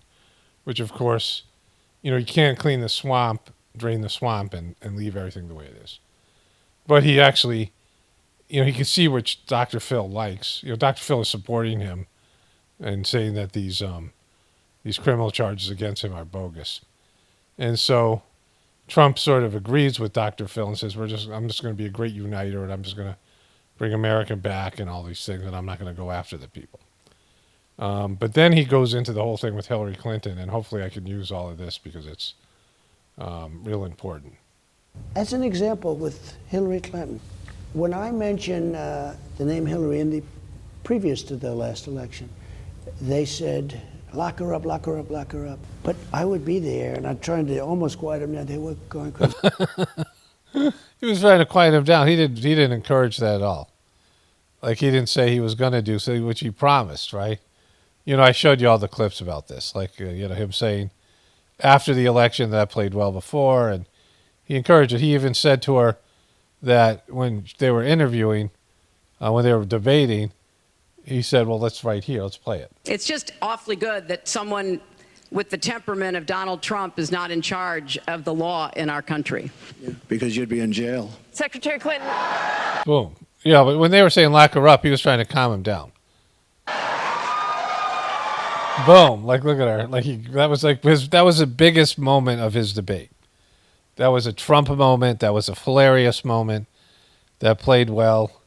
Which, of course, you can't clean the swamp, drain the swamp, and leave everything the way it is. But he actually, he can see which Dr. Phil likes. Dr. Phil is supporting him and saying that these criminal charges against him are bogus. And so Trump sort of agrees with Dr. Phil and says, I'm just going to be a great uniter, and I'm just going to bring America back and all these things, and I'm not going to go after the people. But then he goes into the whole thing with Hillary Clinton, and hopefully I can use all of this because it's real important. As an example with Hillary Clinton, when I mention the name Hillary in the previous to the last election, they said, lock her up, lock her up, lock her up. But I would be there, and I'm trying to almost quiet them down. They were going crazy. He was trying to quiet him down. He didn't encourage that at all. Like, he didn't say he was going to do so, which he promised, right? I showed you all the clips about this, like, him saying after the election that I played well before, and he encouraged it. He even said to her that when they were interviewing, when they were debating, he said, well, let's right here, let's play it. It's just awfully good that someone with the temperament of Donald Trump is not in charge of the law in our country. Yeah, because you'd be in jail. Secretary Clinton. Boom. Yeah, but when they were saying lock her up, he was trying to calm him down. Boom. Like, look at her. That was the biggest moment of his debate. That was a Trump moment. That was a hilarious moment. That played well.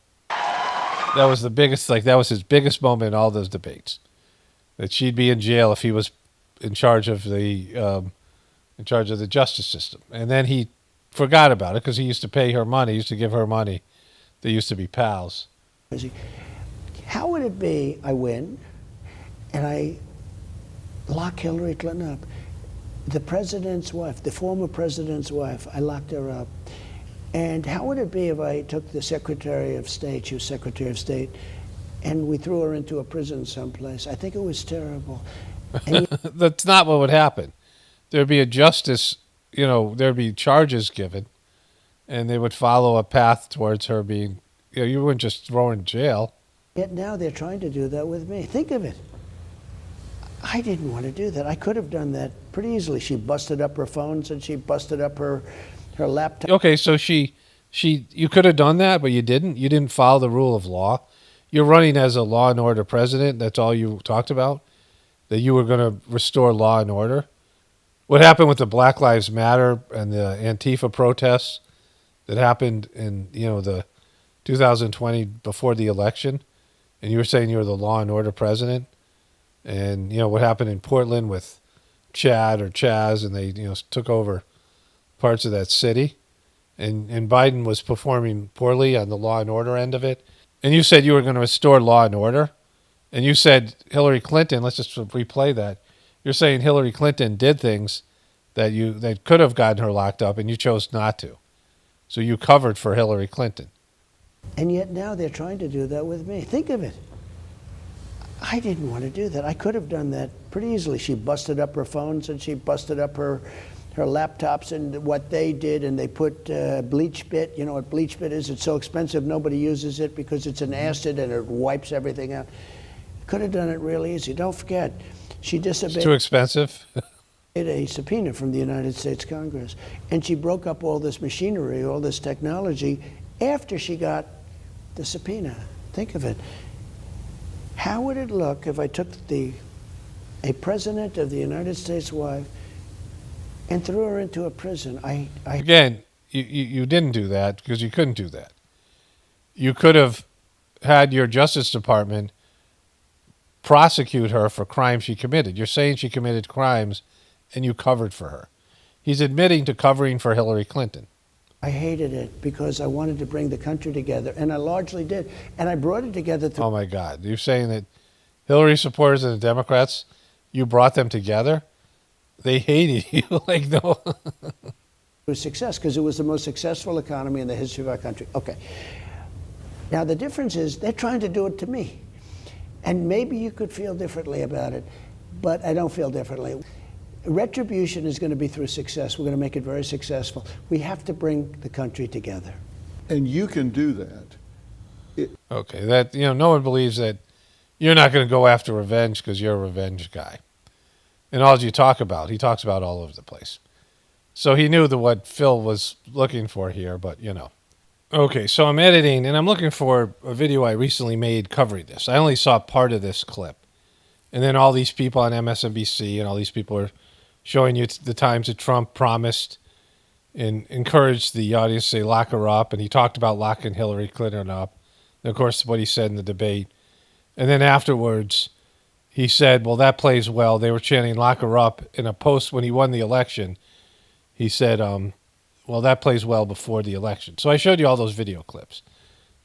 That was the biggest, that was his biggest moment in all those debates. That she'd be in jail if he was in charge of the justice system. And then he forgot about it because he used to pay her money. He used to give her money. They used to be pals. How would it be I win and I lock Hillary Clinton up? The president's wife, the former president's wife, I locked her up. And how would it be if I took the Secretary of State, she was Secretary of State, and we threw her into a prison someplace? I think it was terrible. That's not what would happen. There'd be a justice, there'd be charges given, and they would follow a path towards her being, you wouldn't just throw her in jail. Yet now they're trying to do that with me. Think of it. I didn't want to do that. I could have done that pretty easily. She busted up her phones and she busted up her laptop. Okay, so you could have done that, but you didn't. You didn't follow the rule of law. You're running as a law and order president. That's all you talked about, that you were going to restore law and order. What happened with the Black Lives Matter and the Antifa protests that happened in, the 2020 before the election, and you were saying you were the law and order president, and, what happened in Portland with Chad or Chaz, and they, took over parts of that city, and Biden was performing poorly on the law and order end of it, and you said you were going to restore law and order, and you said Hillary Clinton, let's just replay that, you're saying Hillary Clinton did things that could have gotten her locked up, and you chose not to. So you covered for Hillary Clinton. And yet now they're trying to do that with me. Think of it. I didn't want to do that. I could have done that pretty easily. She busted up her phones and she busted up her laptops, and what they did, and they put bleach bit. You know what bleach bit is? It's so expensive nobody uses it because it's an acid and it wipes everything out. Could have done it really easy. Don't forget, she disobeyed. It's too expensive. A subpoena from the United States Congress, and she broke up all this machinery, all this technology after she got the subpoena. Think of it. How would it look if I took a president of the United States wife and threw her into a prison? Again, you didn't do that because you couldn't do that. You could have had your Justice Department prosecute her for crimes she committed. You're saying she committed crimes, and you covered for her. He's admitting to covering for Hillary Clinton. I hated it because I wanted to bring the country together, and I largely did. And I brought it together through... Oh, my God. You're saying that Hillary supporters and the Democrats, you brought them together? They hated you. Like, no. It was success because it was the most successful economy in the history of our country. Okay. Now, the difference is they're trying to do it to me. And maybe you could feel differently about it, but I don't feel differently. Retribution is going to be through success. We're going to make it very successful. We have to bring the country together. And you can do that. Okay, that, no one believes that you're not going to go after revenge because you're a revenge guy. And all you talk about, he talks about all over the place. So he knew what Phil was looking for here, but, Okay, so I'm editing, and I'm looking for a video I recently made covering this. I only saw part of this clip. And then all these people on MSNBC and all these people are showing you the times that Trump promised and encouraged the audience to say, lock her up. And he talked about locking Hillary Clinton up. And, of course, what he said in the debate. And then afterwards, he said, well, that plays well. They were chanting lock her up in a post when he won the election. He said, well, that plays well before the election. So I showed you all those video clips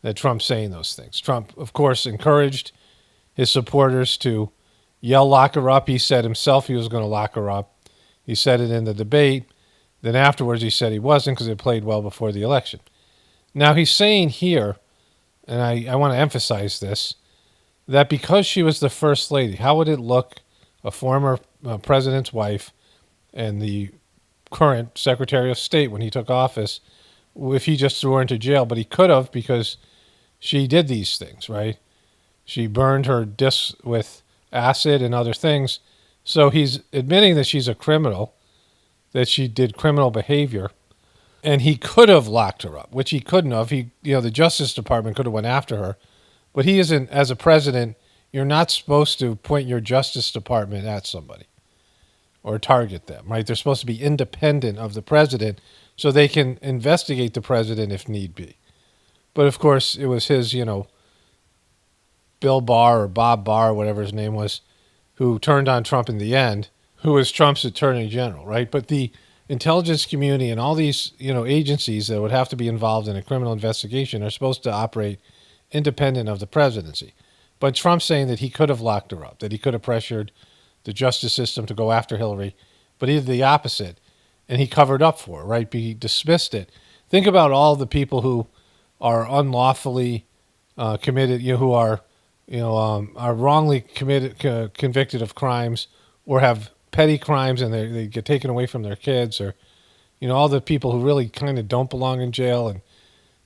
that Trump's saying those things. Trump, of course, encouraged his supporters to yell lock her up. He said himself he was going to lock her up. He said it in the debate. Then afterwards he said he wasn't because it played well before the election. Now he's saying here, and I want to emphasize this, that because she was the first lady, how would it look, a former president's wife and the current Secretary of State when he took office, if he just threw her into jail? But he could have, because she did these things, right? She burned her discs with acid and other things. So he's admitting that she's a criminal, that she did criminal behavior, and he could have locked her up, which he couldn't have. The Justice Department could have went after her, but he isn't. As a president, you're not supposed to point your Justice Department at somebody or target them, right? They're supposed to be independent of the president so they can investigate the president if need be. But of course, it was his, Bill Barr or Bob Barr, whatever his name was, who turned on Trump in the end, who was Trump's attorney general, right? But the intelligence community and all these, agencies that would have to be involved in a criminal investigation are supposed to operate independent of the presidency. But Trump's saying that he could have locked her up, that he could have pressured the justice system to go after Hillary, but he did the opposite, and he covered up for her, right? He dismissed it. Think about all the people who are unlawfully committed, who are wrongly convicted of crimes or have petty crimes and they get taken away from their kids, or, all the people who really kind of don't belong in jail, and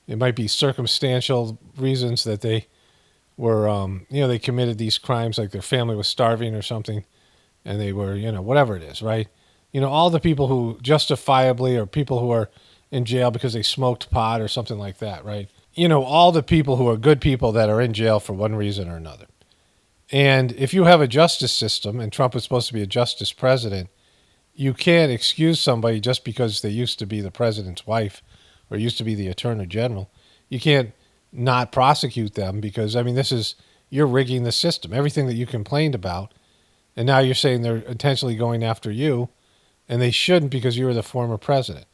it might be circumstantial reasons that they were, they committed these crimes, like their family was starving or something, and they were, whatever it is, right? All the people who justifiably, or people who are in jail because they smoked pot or something like that, right? All the people who are good people that are in jail for one reason or another. And if you have a justice system, and Trump was supposed to be a justice president, you can't excuse somebody just because they used to be the president's wife or used to be the attorney general. You can't not prosecute them because, you're rigging the system. Everything that you complained about, and now you're saying they're intentionally going after you, and they shouldn't because you were the former president,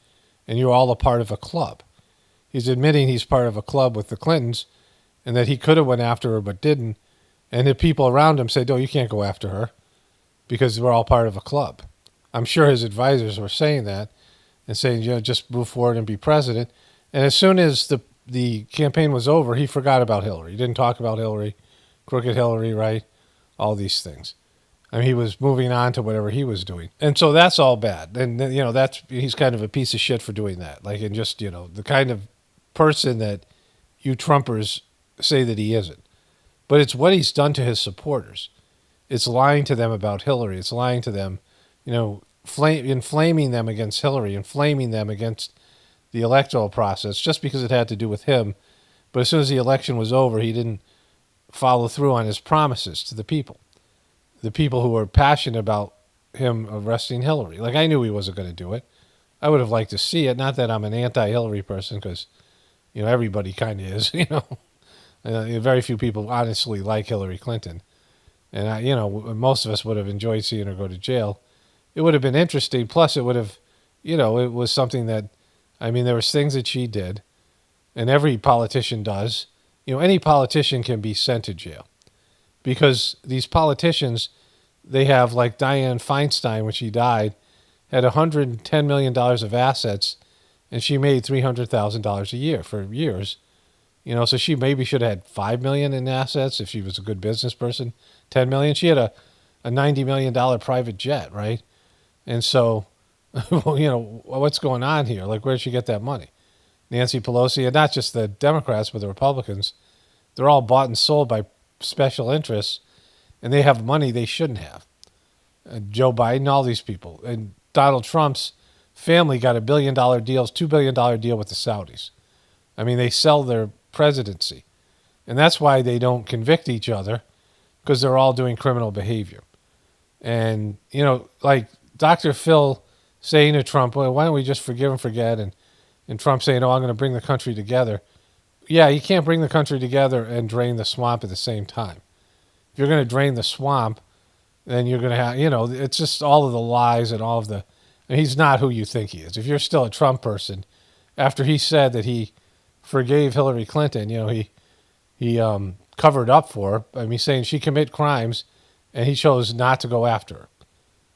and you're all a part of a club. He's admitting he's part of a club with the Clintons, and that he could have went after her but didn't. And the people around him said, "No, you can't go after her because we're all part of a club." I'm sure his advisors were saying that and saying, just move forward and be president. And as soon as the campaign was over, he forgot about Hillary. He didn't talk about Hillary, crooked Hillary, right? All these things. He was moving on to whatever he was doing. And so that's all bad. And, he's kind of a piece of shit for doing that. And just, the kind of person that you Trumpers say that he isn't. But it's what he's done to his supporters. It's lying to them about Hillary. It's lying to them, inflaming them against Hillary, inflaming them against the electoral process just because it had to do with him. But as soon as the election was over, he didn't follow through on his promises to the people who were passionate about him arresting Hillary. I knew he wasn't going to do it. I would have liked to see it. Not that I'm an anti-Hillary person, because, everybody kind of is, very few people honestly like Hillary Clinton. And, most of us would have enjoyed seeing her go to jail. It would have been interesting. Plus, it would have, it was something that, there was things that she did, and every politician does. Any politician can be sent to jail. Because these politicians, they have, like Dianne Feinstein, when she died, had $110 million of assets, and she made $300,000 a year for years. So she maybe should have had $5 million in assets if she was a good business person. $10 million. She had a $90 million private jet, right? And so, what's going on here? Where did she get that money? Nancy Pelosi, and not just the Democrats, but the Republicans, they're all bought and sold by special interests, and they have money they shouldn't have. Joe Biden, all these people. And Donald Trump's family got $1 billion deals, $2 billion deal with the Saudis. They sell their presidency. And that's why they don't convict each other, because they're all doing criminal behavior. And, Dr. Phil saying to Trump, well, why don't we just forgive and forget? And Trump saying, I'm going to bring the country together. Yeah, you can't bring the country together and drain the swamp at the same time. If you're going to drain the swamp, then you're going to have, it's just all of the lies and all of the, and he's not who you think he is. If you're still a Trump person, after he said that he forgave Hillary Clinton, he covered up for her. I mean, saying she committed crimes, and he chose not to go after her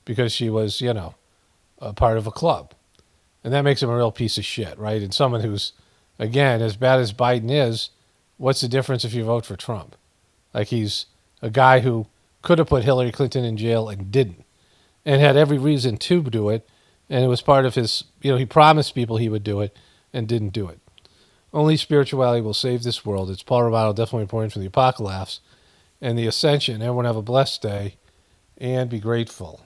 because she was, a part of a club. And that makes him a real piece of shit, right? And someone who's, again, as bad as Biden is, what's the difference if you vote for Trump? Like, he's a guy who could have put Hillary Clinton in jail and didn't, and had every reason to do it. And it was part of his, he promised people he would do it and didn't do it. Only spirituality will save this world. It's Paul Romano, definitely reporting from the Apocalypse and the Ascension. Everyone have a blessed day and be grateful.